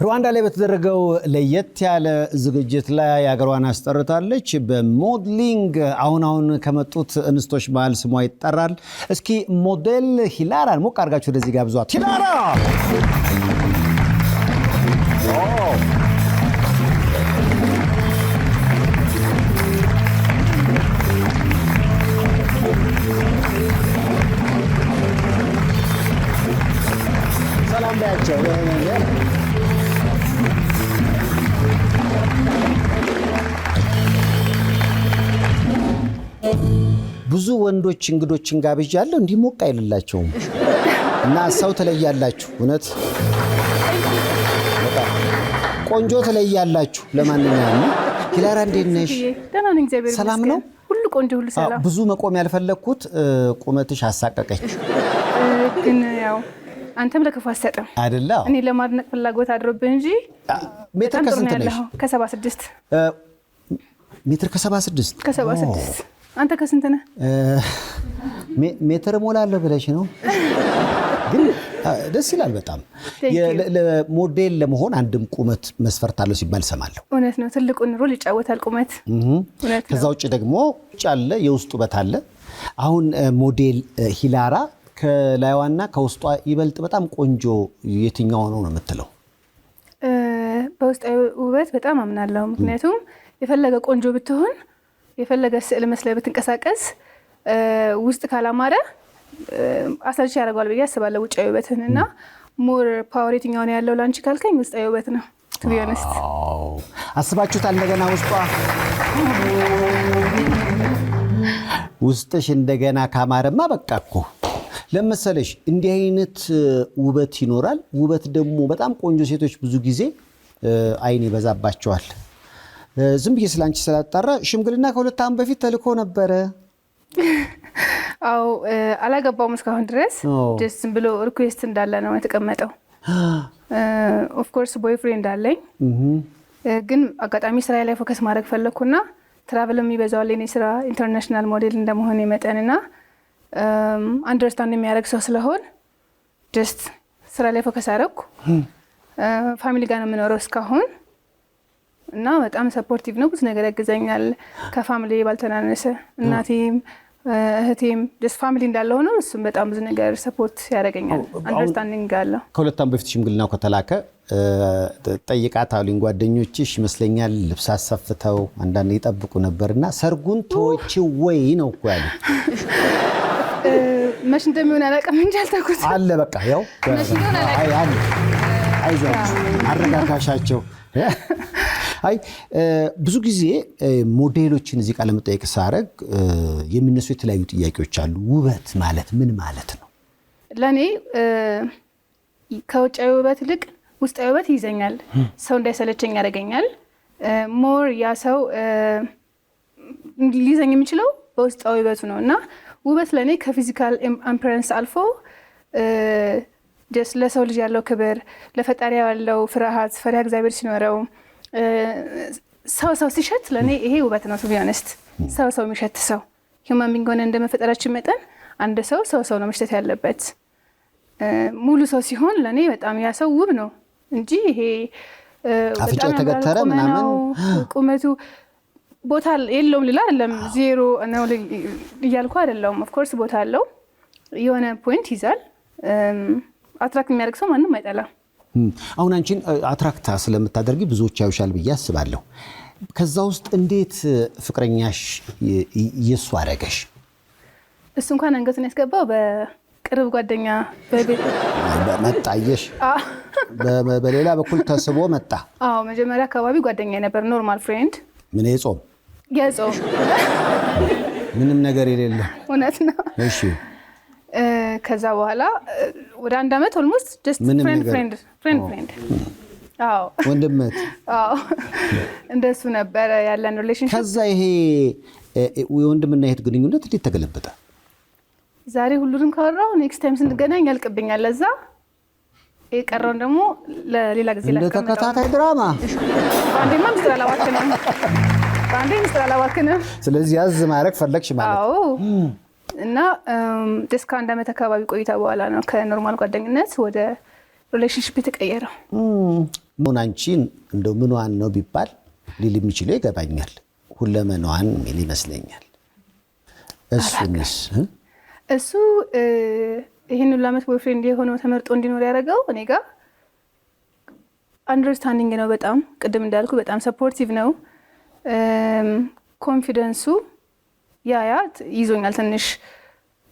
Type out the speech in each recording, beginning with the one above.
ሩዋንዳ ላይ በተደረገው ለየት ያለ ዝግጅት ላይ አገሯን አስጠርታለች። በሞዴሊንግ አሁን ከመጡት እንስቶች መሃል ስሟ ይጠራል። እስኪ ሞዴል ሂላራን ሞቅ አድርጋችሁ ወደዚህ ጋብዟት። ሂላራ ሰላም ባያቸው። ብዙ ወንዶች እንግዶችን ጋብዣለሁ እንዲህ ሞቅ አይልላቸውም እና ሰው ተለያላችሁ። እውነት በጣም ቆንጆ ተለያላችሁ። ለማንኛውም ሂላራ እንዴት ነሽ? ደህና ነኝ እግዚአብሔር ይመስገን። ሰላም ነው? ሁሉ ቆንጆ ሁሉ ሰላም። ብዙ መቆም ያልፈለኩት ቁመትሽ አሳቀቀኝ። ግን ያው አንተም ለከፋ አሰጠም አይደለ? እኔ ለማድነቅ ፍላጎት አድሮብህ እንጂ ሜትር ከስንት ነሽ? ከ76 ሜትር ከ76 ከ76 አንተ ከስንት ነህ? ሜትር ሞላለሁ ብለሽ ነው? ግን ደስ ይላል በጣም። ለሞዴል ለመሆን አንድም ቁመት መስፈርት አለው ሲባል ሰማለሁ። እውነት ነው። ትልቁን ሮል ይጫወታል ቁመት። ከዛ ውጭ ደግሞ አለ የውስጥ ውበት አለ። አሁን ሞዴል ሂላራ ከላይዋና ከውስጧ ይበልጥ በጣም ቆንጆ የትኛው ነው የምትለው? በውስጣዊ ውበት በጣም አምናለሁ። ምክንያቱም የፈለገ ቆንጆ ብትሆን የፈለገ ስዕል መስለህ ብትንቀሳቀስ ውስጥ ካላማረ አሰልቺ ያደርገዋል ብዬ አስባለሁ ውጫዊ ውበትን። እና ሞር ፓወር የትኛው ነው ያለው ላንቺ ካልከኝ ውስጣዊ ውበት ነው። ቱ ቢ ኦነስት አስባችሁታል? እንደገና ውስጥሽ እንደገና ካማረማ በቃ እኮ ለምሳሌሽ እንዲህ አይነት ውበት ይኖራል። ውበት ደግሞ በጣም ቆንጆ ሴቶች ብዙ ጊዜ አይን ይበዛባቸዋል። ዝም ብዬ ስላንቺ ስላጣራ ሽምግልና ከ2 ዓመት በፊት ተልኮ ነበረ። አው አላገባውም እስካሁን ድረስ ጀስት ዝም ብሎ ሪኩዌስት እንዳለ ነው የተቀመጠው። ኦፍ ኮርስ ቦይፍሬንድ አለኝ። ግን አጋጣሚ ስራ ላይ ፎከስ ማድረግ ፈለኩና ትራቨልም ይበዛዋል የኔ ስራ ኢንተርናሽናል ሞዴል እንደመሆን የመጠንና አንደርስታንድ የሚያደርግ ሰው ስለሆን ጀስት ስራ ላይ ፎከስ አደረኩ። ፋሚሊ ጋር ነው የምኖረው እስካሁን እና በጣም ሰፖርቲቭ ነው። ብዙ ነገር ያግዘኛል ከፋሚሊ ባልተናነሰ። እናቴም እህቴም ጀስት ፋሚሊ እንዳለ ሆኖ እሱም በጣም ብዙ ነገር ሰፖርት ያደርገኛል። አንደርስታንዲንግ አለው። ከ2 ዓመት በፊት ሽምግልናው ከተላከ ጠይቃት አሉኝ ጓደኞችሽ ይመስለኛል ልብስ አሰፍተው አንዳንድ ይጠብቁ ነበርና ሰርጉን ተወችው ወይ ነው እኮ ያሉ። መች እንደሚሆን አላውቅም እንጂ አልተኩት አለ በቃ ያው አይዟችሁ አረጋጋሻቸው። አይ ብዙ ጊዜ ሞዴሎችን እዚህ ቃል ለመጠየቅ ሳረግ የሚነሱ የተለያዩ ጥያቄዎች አሉ። ውበት ማለት ምን ማለት ነው? ለኔ ከውጫዊ ውበት ይልቅ ውስጣዊ ውበት ይዘኛል። ሰው እንዳይሰለቸኝ ያደርገኛል። ሞር ያ ሰው ሊይዘኝ የሚችለው በውስጣዊ ውበቱ ነው እና ውበት ለኔ ከፊዚካል አፒራንስ አልፎ ጀስት ለሰው ልጅ ያለው ክብር፣ ለፈጣሪ ያለው ፍርሃት፣ ፈሪሃ እግዚአብሔር ሲኖረው ሰው ሲሸት ለኔ ይሄ ውበት ነው። ቱ ቢ ኦነስት ሰው የሚሸት ሰው ሂውማን ቢንግ ሆነ እንደመፈጠራችን መጠን አንድ ሰው ነው መሽተት ያለበት። ሙሉ ሰው ሲሆን ለኔ በጣም ያ ሰው ውብ ነው እንጂ ይሄ አፍንጫው ተገተረ ምናምን ቁመቱ ቦታ የለውም ልላ አይደለም። ዜሮ ነው እያልኩ አይደለም። ኦፍ ኮርስ ቦታ አለው። የሆነ ፖይንት ይዛል። አትራክት የሚያደርግ ሰው ማንም አይጠላም። አሁን አንቺን አትራክታ ስለምታደርጊ ብዙዎች ያዩሻል ብዬ አስባለሁ። ከዛ ውስጥ እንዴት ፍቅረኛሽ የሱ አደረገሽ? እሱ እንኳን አንገቱን ያስገባው በቅርብ ጓደኛ መጣየሽ በሌላ በኩል ተስቦ መጣ። አዎ መጀመሪያ አካባቢ ጓደኛ ነበር፣ ኖርማል ፍሬንድ። ምን የጾም ምንም ነገር የሌለ እውነት ነው። እሺ ከዛ በኋላ ወደ 1 ዓመት ኦልሞስት ጀስት ፍሬንድ አዎ ወንድምት አዎ እንደሱ ነበር ያለን ሪሌሽንሺፕ። ከዛ ይሄ የወንድምና እህት ግንኙነት እንዴት ተገለበጠ? ዛሬ ሁሉንም ካወራው ኔክስት ታይም ስንገናኝ ያልቅብኛል። ለዛ የቀረውን ደግሞ ለሌላ ጊዜ እንደ ተከታታይ ድራማ ባንዴማ ምስጢር አላባክንም። ስለዚህ ያዝ ማድረግ ፈለግሽ ማለት? አዎ እና ጀስት ከ1 ዓመት አካባቢ ቆይታ በኋላ ነው ከኖርማል ጓደኝነት ወደ ሪሌሽንሺፕ የተቀየረው። ምን አንቺን እንደው ምንዋን ነው ቢባል ሊል የሚችለው ይገባኛል። ሁለመናዋን ምን ይመስለኛል። እሱ ይሄን ሁሉ ዓመት ቦይፍሬንድ የሆነው ተመርጦ እንዲኖር ያደረገው እኔ ጋር አንደርስታንዲንግ ነው። በጣም ቅድም እንዳልኩ በጣም ሰፖርቲቭ ነው። ኮንፊደንሱ ያ ይዞኛል። ትንሽ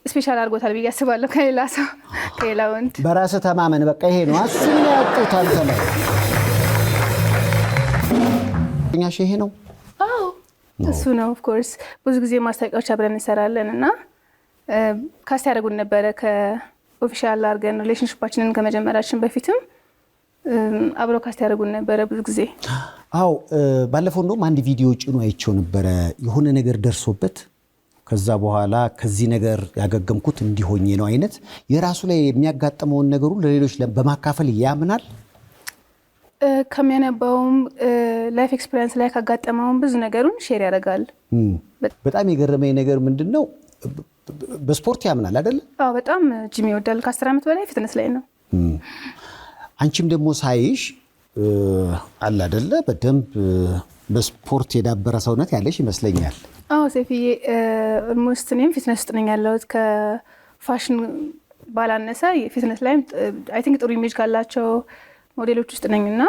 ስፔሻል አድርጎታል ብዬ አስባለሁ ከሌላ ሰው ከሌላ ወንድ። በራስ ተማመን በቃ ይሄ ነው አስም ያጡት አንተ ላይ እኛሽ ይሄ ነው። አዎ እሱ ነው። ኦፍ ኮርስ ብዙ ጊዜ ማስታወቂያዎች አብረን እንሰራለን እና ካስት ያደርጉን ነበረ ከኦፊሻል አድርገን ሪሌሽንሺፓችንን ከመጀመራችን በፊትም አብረው ካስት ያደርጉን ነበረ ብዙ ጊዜ። አዎ ባለፈው እንደውም አንድ ቪዲዮ ጭኖ አይቼው ነበረ። የሆነ ነገር ደርሶበት ከዛ በኋላ ከዚህ ነገር ያገገምኩት እንዲሆኜ ነው አይነት የራሱ ላይ የሚያጋጥመውን ነገሩ ለሌሎች በማካፈል ያምናል። ከሚያነባውም ላይፍ ኤክስፒሪየንስ ላይ ካጋጠመውም ብዙ ነገሩን ሼር ያደርጋል። በጣም የገረመኝ ነገር ምንድነው በስፖርት ያምናል አይደል? አዎ በጣም ጂም ይወዳል። ከ10 ዓመት በላይ ፊትነስ ላይ ነው። አንቺም ደግሞ ሳይሽ አለ አይደለ በደንብ በስፖርት የዳበረ ሰውነት ያለሽ ይመስለኛል። አዎ ሰፊዬ ኦልሞስት እኔም ፊትነስ ውስጥ ነኝ ያለሁት ከፋሽን ባላነሰ ፊትነስ ላይ አይ ቲንክ ጥሩ ኢሜጅ ካላቸው ሞዴሎች ውስጥ ነኝና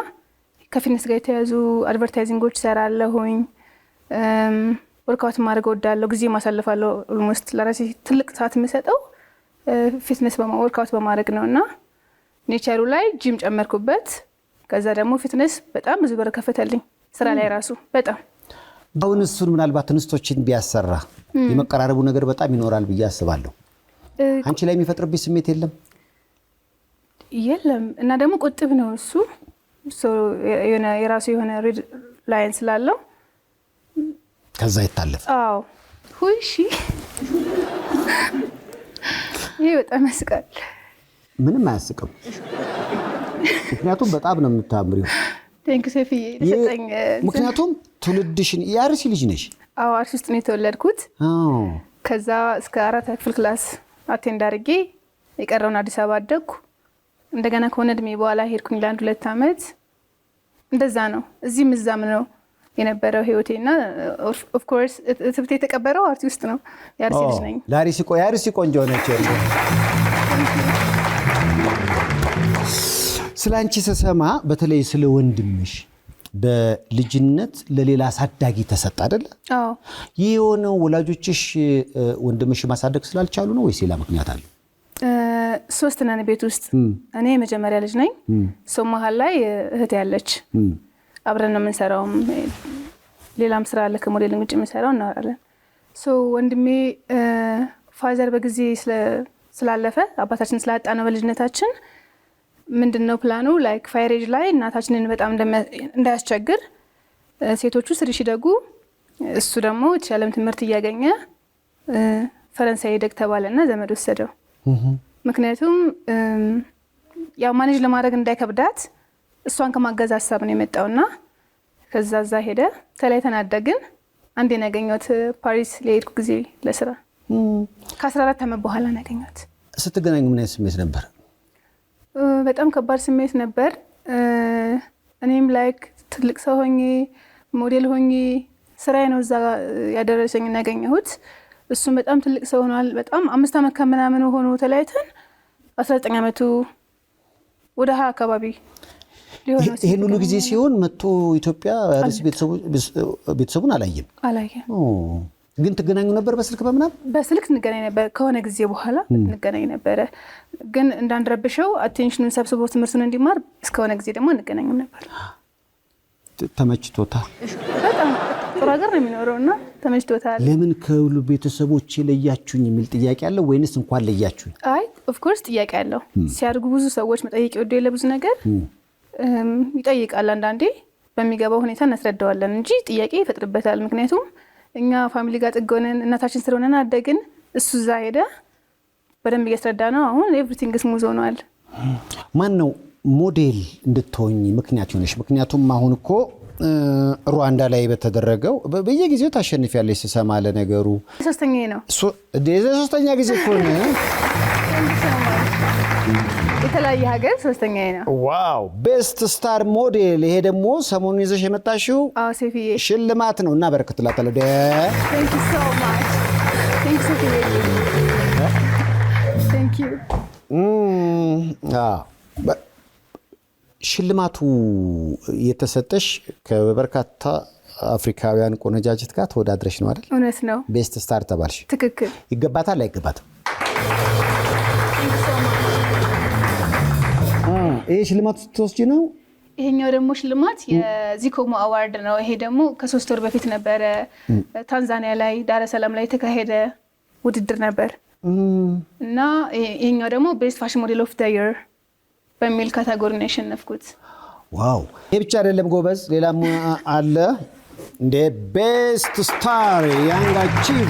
ከፊትነስ ጋር የተያዙ አድቨርታይዚንጎች ሰራለሁኝ። ወርክአውት ማድረግ እወዳለሁ። ጊዜ ማሳለፋለሁ። ኦልሞስት ለራሴ ትልቅ ሰዓት የምሰጠው ፊትነስ ወርክአውት በማድረግ ነውና ኔቸሩ ላይ ጂም ጨመርኩበት። ከዛ ደግሞ ፊትነስ በጣም ብዙ በር ከፈተልኝ ስራ ላይ ራሱ በጣም። አሁን እሱን ምናልባት እንስቶችን ቢያሰራ የመቀራረቡ ነገር በጣም ይኖራል ብዬ አስባለሁ። አንቺ ላይ የሚፈጥርብኝ ስሜት የለም እና ደግሞ ቁጥብ ነው እሱ የራሱ የሆነ ሪድ ላይን ስላለው ከዛ ይታለፍ። አዎ ሁይሺ ይሄ በጣም ያስቃል። ምንም አያስቅም። ምክንያቱም በጣም ነው የምታምሪው። ቴንክ ሶፊዬ ለሰጠኝ። ምክንያቱም ትውልድሽን የአርሲ ልጅ ነሽ? አዎ አርሲ ውስጥ ነው የተወለድኩት። ከዛ እስከ 4ኛ ክፍል ክላስ አቴንድ አድርጌ የቀረውን አዲስ አበባ አደግኩ። እንደገና ከሆነ እድሜ በኋላ ሄድኩኝ ለ1-2 ዓመት። እንደዛ ነው እዚህም እዛም ነው የነበረው ህይወቴና ኦፍ ኮርስ ትብቴ የተቀበረው አርሲ ውስጥ ነው። የአርሲ ልጅ ነኝ። የአርሲ ቆንጆ ነች። ስለ አንቺ ስሰማ በተለይ ስለ ወንድምሽ በልጅነት ለሌላ አሳዳጊ ተሰጣ አይደለ? አዎ። ይህ የሆነው ወላጆችሽ ወንድምሽ ማሳደግ ስላልቻሉ ነው ወይስ ሌላ ምክንያት አለ? 3 ነን ቤት ውስጥ። እኔ የመጀመሪያ ልጅ ነኝ። ሰው መሀል ላይ እህት ያለች። አብረን ነው የምንሰራው። ሌላም ስራ አለ ከሞዴሊንግ ውጭ የምንሰራው እናወራለን። ወንድሜ ፋዘር በጊዜ ስላለፈ አባታችን ስላጣ ነው በልጅነታችን ምንድነው ፕላኑ ላይክ ፋይሬጅ ላይ እናታችንን በጣም እንዳያስቸግር ሴቶቹ ስር ሲደጉ እሱ ደግሞ የተሻለም ትምህርት እያገኘ ፈረንሳይ ሄደግ ተባለና ዘመድ ወሰደው። ምክንያቱም ያው ማኔጅ ለማድረግ እንዳይከብዳት እሷን ከማገዝ ሀሳብ ነው የመጣውና ከዛዛ ሄደ። ተለያይተን አደግን። አንዴ ያገኘሁት ፓሪስ ለሄድኩ ጊዜ ለስራ ከ14 ዓመት በኋላ ያገኘሁት። ስትገናኙ ምን አይነት ስሜት ነበር? በጣም ከባድ ስሜት ነበር። እኔም ላይክ ትልቅ ሰው ሆኜ ሞዴል ሆኜ ስራዬ ነው እዛ ያደረሰኝ ያገኘሁት። እሱም በጣም ትልቅ ሰው ሆኗል። በጣም 5 ዓመት ከምናምን ሆኖ ተለያይተን 19 ዓመቱ ወደ 20 አካባቢ ሊሆን ነው። ይሄን ሁሉ ጊዜ ሲሆን መጥቶ ኢትዮጵያ አርሲ ቤተሰቡን አላየም። ግን ትገናኙ ነበር በስልክ በምናምን? በስልክ እንገናኝ ነበር። ከሆነ ጊዜ በኋላ እንገናኝ ነበር። ግን እንዳንረብሸው አቴንሽኑን ሰብስቦ ትምህርቱን እንዲማር እስከሆነ ጊዜ ደግሞ እንገናኝም ነበር። ተመችቶታል? በጣም ጥሩ ሀገር ነው የሚኖረውና ተመችቶታል። ለምን ከሁሉ ቤተሰቦች ለያችሁኝ የሚል ጥያቄ አለው ወይንስ እንኳን ለያችሁኝ? አይ ኦፍ ኮርስ ጥያቄ አለው። ሲያድጉ ብዙ ሰዎች መጠየቅ ይወዱ የለ ብዙ ነገር ይጠይቃል። አንዳንዴ በሚገባው ሁኔታ እናስረዳዋለን እንጂ ጥያቄ ይፈጥርበታል። ምክንያቱም እኛ ፋሚሊ ጋር ጥገነን እናታችን ስለሆነን አደግን። እሱ እዛ ሄደ በደንብ እያስረዳ ነው። አሁን ኤቭሪቲንግ ስሙዝ ሆኗል። ማን ነው ሞዴል እንድትሆኝ ምክንያት ሆነሽ? ምክንያቱም አሁን እኮ ሩዋንዳ ላይ በተደረገው በየጊዜው ታሸንፊያለሽ ስሰማ ለነገሩ 3ኛ ነው። 3ኛ ጊዜ እኮ ነው። የተለያየ ሀገር ሶስተኛዬ ነው። ዋው ቤስት ስታር ሞዴል። ይሄ ደግሞ ሰሞኑን ይዘሽ የመጣሽው ሴፍዬ ሽልማት ነው እና በረከትላታለሁ። Thank you so much. Thank you ሴፍዬ። Thank you. ሽልማቱ የተሰጠሽ ከበርካታ አፍሪካውያን ቆነጃጅት ጋር ተወዳድረሽ ነው አይደል? እውነት ነው። ቤስት ስታር ተባልሽ። ትክክል። ይገባታል አይገባትም? ይሄ ሽልማቱ ስትወስጂ ነው? ይሄኛው ደግሞ ሽልማት የዚኮሞ አዋርድ ነው። ይሄ ደግሞ ከ3 ወር በፊት ነበረ ታንዛኒያ ላይ ዳረ ሰላም ላይ የተካሄደ ውድድር ነበር እና ይሄኛው ደግሞ ቤስት ፋሽን ሞዴል ኦፍ ዘ ይር በሚል ካቴጎሪ ነው ያሸነፍኩት። ዋው! ይሄ ብቻ አይደለም ጎበዝ፣ ሌላም አለ እንደ ቤስት ስታር ያንግ አቺቭ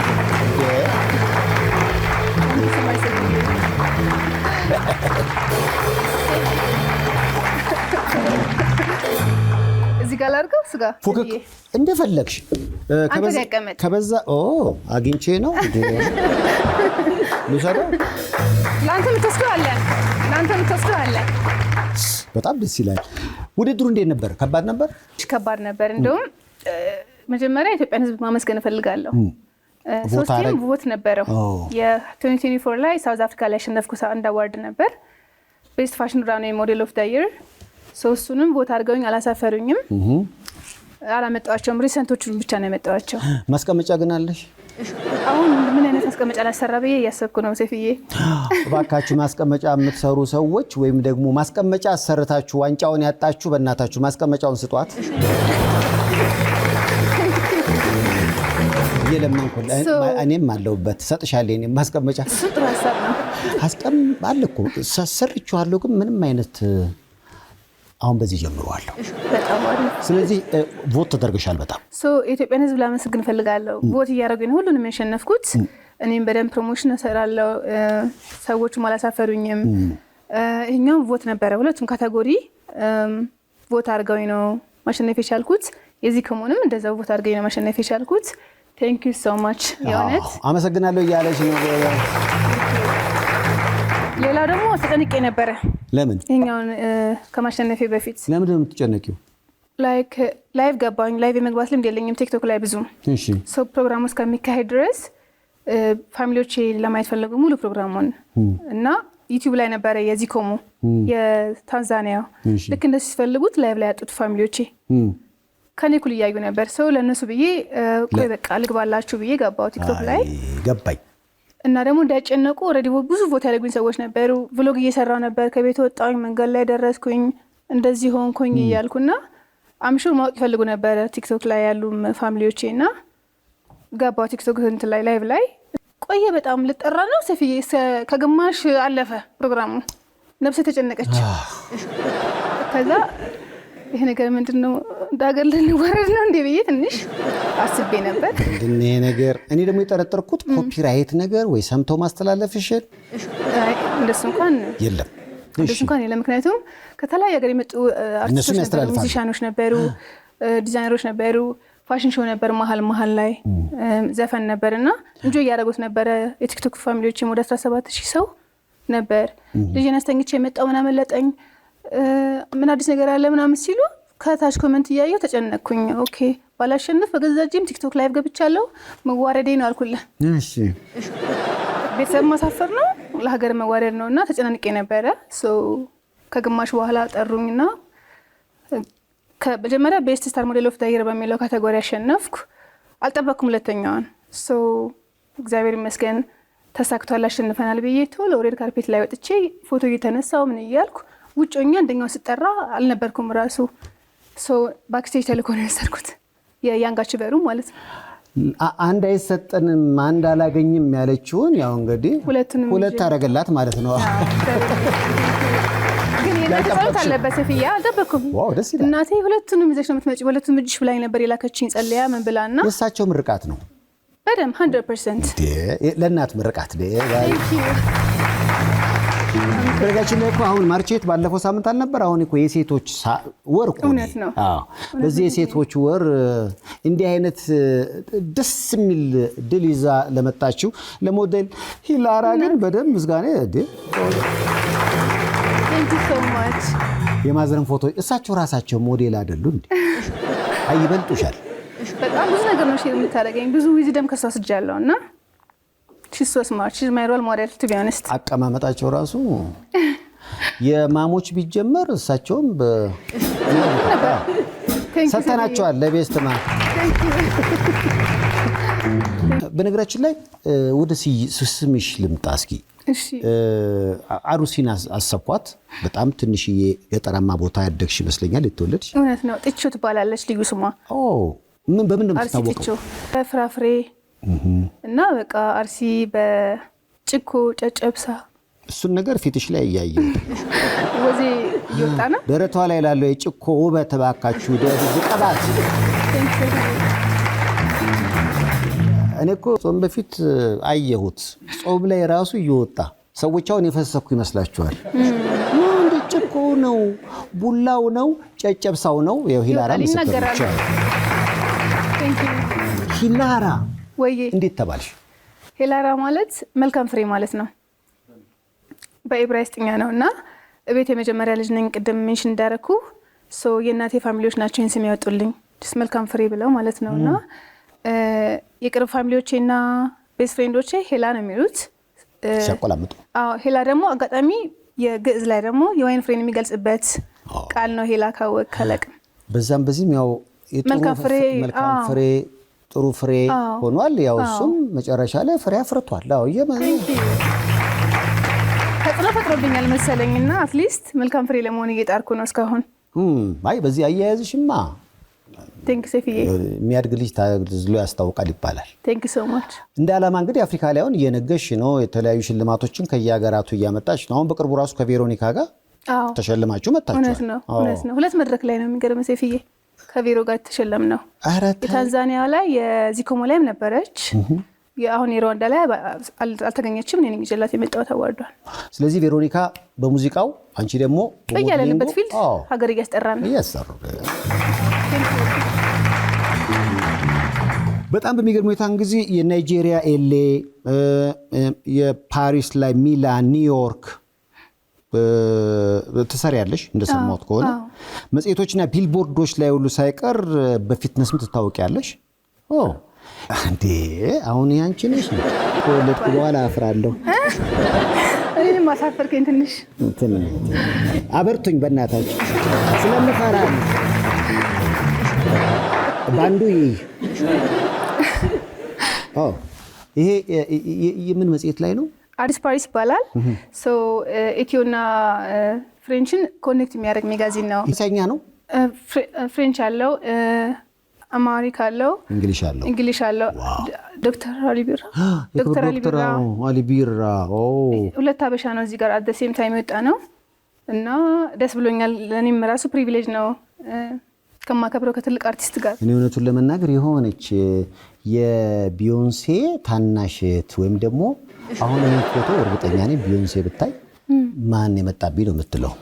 እዚህ ጋር ላድርገው ስጋ ፉክክ እንደፈለግሽ ከበዛ አግኝቼ ነው ልውሰደው። ለአንተ የምትወስደው አለ። በጣም ደስ ይላል። ውድድሩ እንዴት ነበር? ከባድ ነበር? ከባድ ነበር። እንደውም መጀመሪያ የኢትዮጵያን ሕዝብ ማመስገን እፈልጋለሁ። 3 ቮት ነበረው። የ2024 ላይ ሳውዝ አፍሪካ ላይ ያሸነፍኩት አንድ አዋርድ ነበር፣ ቤስት ፋሽን ራንዌይ ሞዴል ኦፍ ዘ ይር። ሶስቱንም ቮት አድርገውኝ አላሳፈሩኝም። አላመጣኋቸውም። ሪሰንቶቹን ብቻ ነው ያመጣኋቸው። ማስቀመጫ ግን አለሽ? አሁን ምን አይነት ማስቀመጫ ላሰራ ብዬ እያሰብኩ ነው ሴፍዬ። እባካችሁ ማስቀመጫ የምትሰሩ ሰዎች ወይም ደግሞ ማስቀመጫ አሰርታችሁ ዋንጫውን ያጣችሁ በእናታችሁ ማስቀመጫውን ስጧት። እየለመንኩ እኔም አለሁበት እሰጥሻለሁ። እኔም ማስቀመጫ እሱ ጥሩ ሀሳብ ነው። አለ እኮ ሰርቼዋለሁ፣ ግን ምንም አይነት አሁን በዚህ ጀምረዋለሁ። ስለዚህ ቮት ተደርገሻል። በጣም የኢትዮጵያን ሕዝብ ላመሰግን እፈልጋለሁ። ቮት እያደረጉኝ ነው ሁሉንም ያሸነፍኩት። እኔም በደንብ ፕሮሞሽን እሰራለሁ። ሰዎቹም አላሳፈሩኝም። ይሄኛውም ቮት ነበረ። ሁለቱም ካቴጎሪ ቮት አድርገውኝ ነው ማሸነፍ የቻልኩት። የዚህ ከመሆንም እንደዛው ቮት አድርገውኝ ነው ማሸነፍ የቻልኩት። ቴንክ ዩ ሶ ማች። የእውነት አመሰግናለሁ እያለች ነው። ሌላው ደግሞ ተጨንቄ ነበረ። ለምን? ይሄኛውን ከማሸነፌ በፊት። ለምን ነው የምትጨነቂው? ላይቭ ገባኝ። ላይቭ የመግባት ልምድ የለኝም ቲክቶክ ላይ ብዙም። እሺ። ፕሮግራሙ እስከሚካሄድ ድረስ ፋሚሊዎቼ ለማየት ፈለጉ ሙሉ ፕሮግራሙን እና ዩቲዩብ ላይ ነበረ የዚኮሞ የታንዛኒያ። ልክ እንደሱ ሲፈልጉት ላይቭ ላይ ያጡት ፋሚሊዎቼ ከኔ እኩል እያዩ ነበር። ሰው ለእነሱ ብዬ ቆይ በቃ ልግባላችሁ ብዬ ገባው ቲክቶክ ላይ ገባኝ። እና ደግሞ እንዳይጨነቁ ኦልሬዲ ብዙ ቦታ ያደረጉኝ ሰዎች ነበሩ። ቭሎግ እየሰራው ነበር። ከቤት ወጣሁኝ፣ መንገድ ላይ ደረስኩኝ፣ እንደዚህ ሆንኩኝ እያልኩና አምሹር ማወቅ ይፈልጉ ነበረ ቲክቶክ ላይ ያሉ ፋሚሊዎቼ። እና ገባው ቲክቶክ እንትን ላይ ላይቭ ላይ ቆየ። በጣም ልጠራ ነው ሰፊዬ። ከግማሽ አለፈ ፕሮግራሙ። ነፍሴ ተጨነቀች። ከዛ ይሄ ነገር ምንድነው ዳገር ልንወረድ ነው እንዴ ብዬ ትንሽ አስቤ ነበር። ምንድነው ይሄ ነገር? እኔ ደግሞ የጠረጠርኩት ኮፒራይት ነገር ወይ ሰምተው ማስተላለፍ ይችላል። እንደሱ እንኳን የለም። እንደሱ እንኳን የለም። ምክንያቱም ከተለያየ ሀገር የመጡ አርቲስቶች ነበሩ፣ ሙዚሻኖች ነበሩ፣ ዲዛይነሮች ነበሩ። ፋሽን ሾው ነበር መሀል ላይ ዘፈን ነበርና እንጆ እያደረጉት ነበረ። የቲክቶክ ፋሚሊዎች ወደ 17,000 ሰው ነበር። ልጄን አስተኝቼ የመጣው ምን አመለጠኝ፣ ምን አዲስ ነገር አለ ምናምን ሲሉ ከታች ኮሜንት እያየሁ ተጨነቅኩኝ። ኦኬ ባላሸንፍ በገዛ እጄም ቲክቶክ ላይቭ ገብቻለሁ። መዋረዴ ነው አልኩልህ። እሺ ቤተሰብ ማሳፈር ነው ለሀገር መዋረድ ነውና ተጨናንቄ ነበረ። ከግማሽ በኋላ ጠሩኝና ከመጀመሪያ ቤስት ስታር ሞዴል ኦፍ ዘ ይር በሚለው ካቴጎሪ አሸነፍኩ። አልጠበቅኩም ሁለተኛውን። እግዚአብሔር ይመስገን ተሳክቷል፣ አሸንፈናል ብዬ ቶሎ ሬድ ካርፔት ላይ ወጥቼ ፎቶ እየተነሳው ምን እያልኩ ውጮኛ አንደኛው ስጠራ አልነበርኩም ራሱ። ባክስቴጅ ተልኮ ነው የወሰድኩት። የያንጋች በሩ ማለት ነው። አንድ አይሰጠንም አንድ አላገኝም ያለችውን ያው እንግዲህ ሁለት አረገላት ማለት ነው። ግን የነገሩት አለበት ሰፊያ አልጠበቅኩም። ዋው ደስ ይላል። እናቴ ሁለቱንም ይዘሽ ነው የምትመጪው፣ ሁለቱም እጅሽ ብላኝ ነበር የላከችኝ። ጸልያ ምን ብላና የእሳቸው ምርቃት ነው በደምብ 100% ለእናት ምርቃት በረጋችን ላይ እኮ አሁን ማርቼት ባለፈው ሳምንት አልነበር? አሁን እኮ የሴቶች ወር እኮ ነው። በዚህ የሴቶች ወር እንዲህ አይነት ደስ የሚል ድል ይዛ ለመጣችው ለሞዴል ሂላራ ግን በደንብ ምስጋና Thank you so much. የማዘርን ፎቶ እሳቸው ራሳቸው ሞዴል አይደሉ እንዴ? አይ ይበልጡሻል። በጣም ብዙ ነገር ነው ሼር የምታደርገኝ። ብዙ ዊዝደም ከሷ ስጃለሁ እና she's so smart. She's my role model to be honest. አቀማመጣቸው ራሱ የማሞች ቢጀመር እሳቸውም ሰተናቸዋል ለቤስትማ። በነገራችን ላይ ወደ ስምሽ ልምጣ እስኪ። እሺ አሩሲን አሰብኳት። በጣም ትንሽዬ ገጠራማ ቦታ ያደግሽ ይመስለኛል የተወለድሽ። እውነት ነው። ጥቾ ትባላለች ልዩ ስሟ። ምን በምን ነው የምትታወቀው? በፍራፍሬ እና በቃ አርሲ በጭኮ ጨጨብሳ እሱን ነገር ፊትሽ ላይ እያየሁ ወዜ እየወጣ ነው። ደረቷ ላይ ላለው የጭኮ ውበት እባካችሁ ቅባት። እኔ እኮ ጾም በፊት አየሁት። ጾም ላይ ራሱ እየወጣ ሰዎች አሁን የፈሰኩ ይመስላችኋል? እንደ ጭኮ ነው፣ ቡላው ነው፣ ጨጨብሳው ነው። ያው ሂላራ መስከረች። ሂላራ ወይ እንዴት ተባልሽ? ሂላራ ማለት መልካም ፍሬ ማለት ነው በኢብራይስጥኛ ነውና እቤት የመጀመሪያ ልጅ ነኝ። ቅድም ሜንሽን እንዳረኩ የእናቴ ፋሚሊዎች ናቸው ይህን ስም ያወጡልኝ መልካም ፍሬ ብለው ማለት ነውና የቅርብ ፋሚሊዎቼና ቤስት ፍሬንዶቼ ሄላ ነው የሚሉት ሲያቆላምጡ። ሄላ ደግሞ አጋጣሚ የግዕዝ ላይ ደግሞ የወይን ፍሬን የሚገልጽበት ቃል ነው። ሄላ ካወቅ ከለቅ በዛም በዚህም ያው መልካም ፍሬ ጥሩ ፍሬ ሆኗል። ያው እሱም መጨረሻ ላይ ፍሬ አፍርቷል። ተጽዕኖ ፈጥሮብኛል መሰለኝና አትሊስት መልካም ፍሬ ለመሆን እየጣርኩ ነው እስካሁን። አይ በዚህ አያያዝሽማ ቴንክ ሴፍዬ የሚያድግ ልጅ ታዝሎ ያስታውቃል ይባላል። ቴንክ ሶ ማች። እንደ ዓላማ እንግዲህ አፍሪካ ላይ አሁን እየነገሽ ነው። የተለያዩ ሽልማቶችን ከየሀገራቱ እያመጣች ነው። አሁን በቅርቡ ራሱ ከቬሮኒካ ጋር ተሸልማችሁ መጣችኋል። እውነት ነው። ሁለት መድረክ ላይ ነው የሚገርም ሴፍዬ ከቬሮ ጋር ተሸለም ነው። የታንዛኒያ ላይ የዚኮሞ ላይም ነበረች። አሁን የሩዋንዳ ላይ አልተገኘችም። እኔ ነኝ ይዤላት የመጣሁት አዋርዷል። ስለዚህ ቬሮኒካ በሙዚቃው አንቺ ደግሞ በያለንበት ፊልድ ሀገር እያስጠራን ነው እያሰሩ። በጣም በሚገርም ሁኔታ ጊዜ የናይጄሪያ ኤሌ፣ የፓሪስ ላይ ሚላን፣ ኒውዮርክ ትሰሪያለሽ እንደሰማሁት ከሆነ መጽሔቶችና ቢልቦርዶች ላይ ሁሉ ሳይቀር በፊትነስም ትታወቂያለሽ። እንዴ አሁን ያንቺ ነሽ ነው ከወለድኩ በኋላ አፍራለሁ። እኔም አሳፈርከኝ ትንሽ አበርቱኝ በእናታችሁ ስለምፈራ ነው። ባንዱ ይሄ የምን መጽሔት ላይ ነው? አዲስ ፓሪስ ይባላል። ኢትዮና ፍሬንችን ኮኔክት የሚያደርግ ሜጋዚን ነው። ኢሳኛ ነው። ፍሬንች አለው፣ አማሪክ አለው፣ እንግሊሽ አለው። ዶክተር አሊቢራ ሁለት አበሻ ነው እዚህ ጋር አት ዘ ሴም ታይም የወጣ ነው እና ደስ ብሎኛል። ለእኔም ራሱ ፕሪቪሌጅ ነው ከማከብረው ከትልቅ አርቲስት ጋር። እኔ እውነቱን ለመናገር የሆነች የቢዮንሴ ታናሽት ወይም ደግሞ አሁን ይሄ ፎቶ እርግጠኛ ነኝ ቢዮንሴ ብታይ ማን የመጣብኝ ነው የምትለው።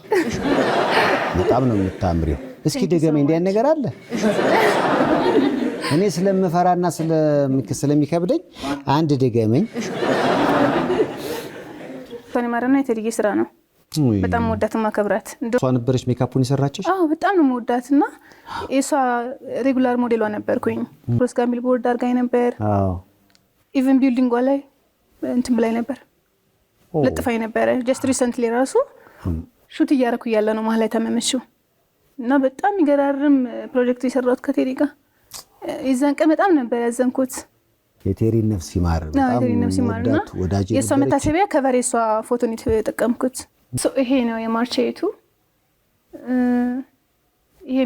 በጣም ነው የምታምሪው። እስኪ ደገመኝ። እንዲያን ነገር አለ። እኔ ስለምፈራና ስለሚከብደኝ አንድ ደገመኝ። ማረና የቴዲጌ ስራ ነው። በጣም መወዳት ማከብራት። እሷ ነበረች ሜካፑን የሰራችሽ? በጣም ነው መወዳትና የሷ ሬጉላር ሞዴሏ ነበርኩኝ። ፕሮስ ጋር ቢልቦርድ አድርጋኝ ነበር። ኢቨን ቢልዲንጓ ላይ እንትን ብላይ ነበር፣ ለጥፋኝ ነበረ። ጀስት ሪሰንትሊ ራሱ ሹት እያደረኩ እያለ ነው መሀል ላይ ተመመችው እና በጣም ይገራርም ፕሮጀክት የሰራሁት ከቴዲ ጋር። የዛን ቀን በጣም ነበር ያዘንኩት። የቴሪ ነፍስ ይማር። በጣም ወዳት ወዳጅ የሷ መታሰቢያ ከቨር የሷ ፎቶን የተጠቀምኩት። ይሄ ነው የማርቼቱ። ይሄ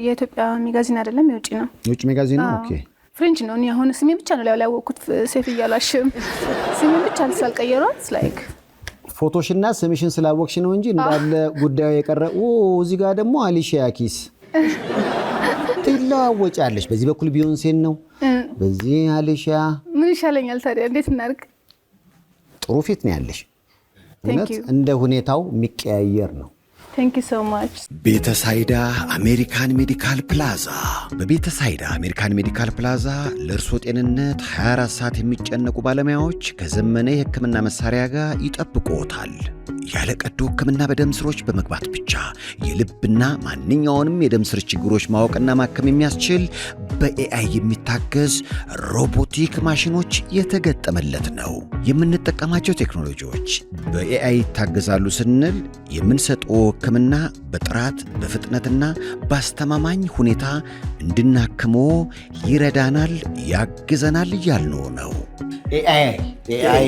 የኢትዮጵያ ሜጋዚን አይደለም፣ የውጭ ነው። የውጭ ሜጋዚን ነው። ኦኬ ፍሬንች ነው። እኔ አሁን ስሜ ብቻ ነው ላይ ያወቅኩት። ሴፍ እያላሽም ስሜ ብቻ ስላልቀየሯት ላይክ ፎቶሽና ስምሽን ስላወቅሽ ነው እንጂ እንዳለ ጉዳዩ የቀረ። እዚህ ጋር ደግሞ አሊሺያ ኪስ ትለዋወጫለሽ። በዚህ በኩል ቢዮንሴን ነው፣ በዚህ አሊሺያ። ምን ይሻለኛል ታዲያ? እንዴት እናድርግ? ጥሩ ፊት ነው ያለሽ። እውነት እንደ ሁኔታው የሚቀያየር ነው። Thank you so much. ቤተሳይዳ አሜሪካን ሜዲካል ፕላዛ። በቤተሳይዳ አሜሪካን ሜዲካል ፕላዛ ለእርሶ ጤንነት 24 ሰዓት የሚጨነቁ ባለሙያዎች ከዘመነ የሕክምና መሳሪያ ጋር ይጠብቁዎታል። ያለ ቀዶ ሕክምና በደም ስሮች በመግባት ብቻ የልብና ማንኛውንም የደም ስር ችግሮች ማወቅና ማከም የሚያስችል በኤአይ የሚታገዝ ሮቦቲክ ማሽኖች የተገጠመለት ነው። የምንጠቀማቸው ቴክኖሎጂዎች በኤአይ ይታገዛሉ ስንል የምንሰጠው ሕክምና በጥራት በፍጥነትና በአስተማማኝ ሁኔታ እንድናክሞ ይረዳናል፣ ያግዘናል እያልነው ነው። ኤአይ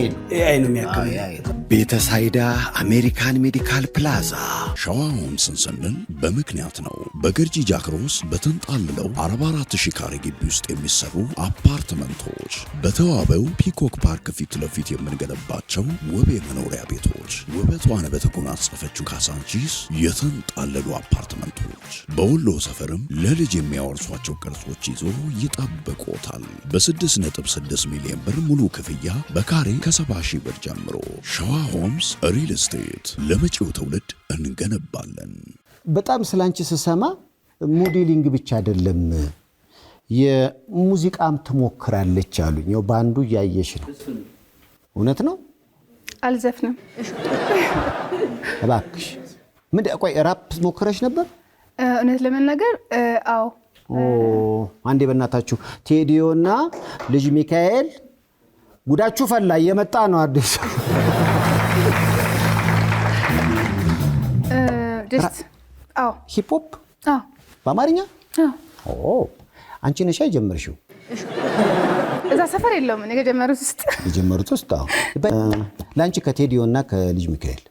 ነው የሚያክመው። ቤተሳይዳ አሜሪካን ሜዲካል ፕላዛ ሸዋ ሆምስን ስንል በምክንያት ነው። በገርጂ ጃክሮስ በተንጣልለው 44000 ካሬ ግቢ ውስጥ የሚሰሩ አፓርትመንቶች፣ በተዋበው ፒኮክ ፓርክ ፊት ለፊት የምንገነባቸው ውብ የመኖሪያ ቤቶች፣ ውበቷን በተጎናጸፈችው ካሳንቺስ የተንጣለሉ አፓርትመንቶች፣ በወሎ ሰፈርም ለልጅ የሚያወርሷቸው ቅርጾች ይዞ ይጠብቆታል። በ6.6 ሚሊዮን ብር ሙሉ ክፍያ በካሬ ከ70,000 ብር ጀምሮ ሸዋ ሆምስ ሪል ስቴት ለመጪው ትውልድ እንገነባለን። በጣም ስላንቺ ስሰማ ሞዴሊንግ ብቻ አይደለም የሙዚቃም ትሞክራለች አሉኝ። ያው ባንዱ እያየሽ ነው። እውነት ነው? አልዘፍንም። እባክሽ ቆይ ራፕ ሞክረሽ ነበር? እውነት ለመናገር አዎ። አንዴ በእናታችሁ ቴዲዮና ልጅ ሚካኤል ጉዳችሁ ፈላ እየመጣ ነው አዲስ አዎ ሂፕ ሆፕ አዎ በአማርኛ አዎ አንቺ ነሽ የጀመርሽው? እዛ ሰፈር የለውም እኔ የጀመሩት ውስጥ አዎ ለአንቺ ከቴዲዮና ከልጅ ሚካኤል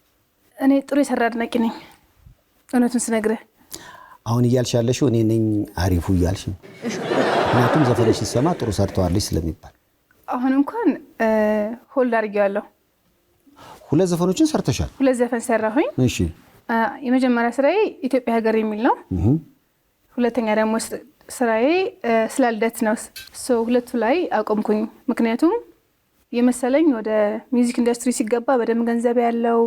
እኔ ጥሩ የሰራ አድናቂ ነኝ። እውነቱን ስነግርህ አሁን እያልሽ ያለሽው እኔ ነኝ አሪፉ እያልሽ ነው። ምክንያቱም ዘፈንሽ ሲሰማ ጥሩ ሰርተዋለሽ ስለሚባል። አሁን እንኳን ሆልድ አድርጌዋለሁ። 2 ዘፈኖችን ሰርተሻል? 2 ዘፈን ሰራሁኝ። እሺ። የመጀመሪያ ስራዬ ኢትዮጵያ ሀገር የሚል ነው። ሁለተኛ ደግሞ ስራዬ ስለ ልደት ነው። ሁለቱ ላይ አቆምኩኝ። ምክንያቱም የመሰለኝ ወደ ሚውዚክ ኢንዱስትሪ ሲገባ በደንብ ገንዘብ ያለው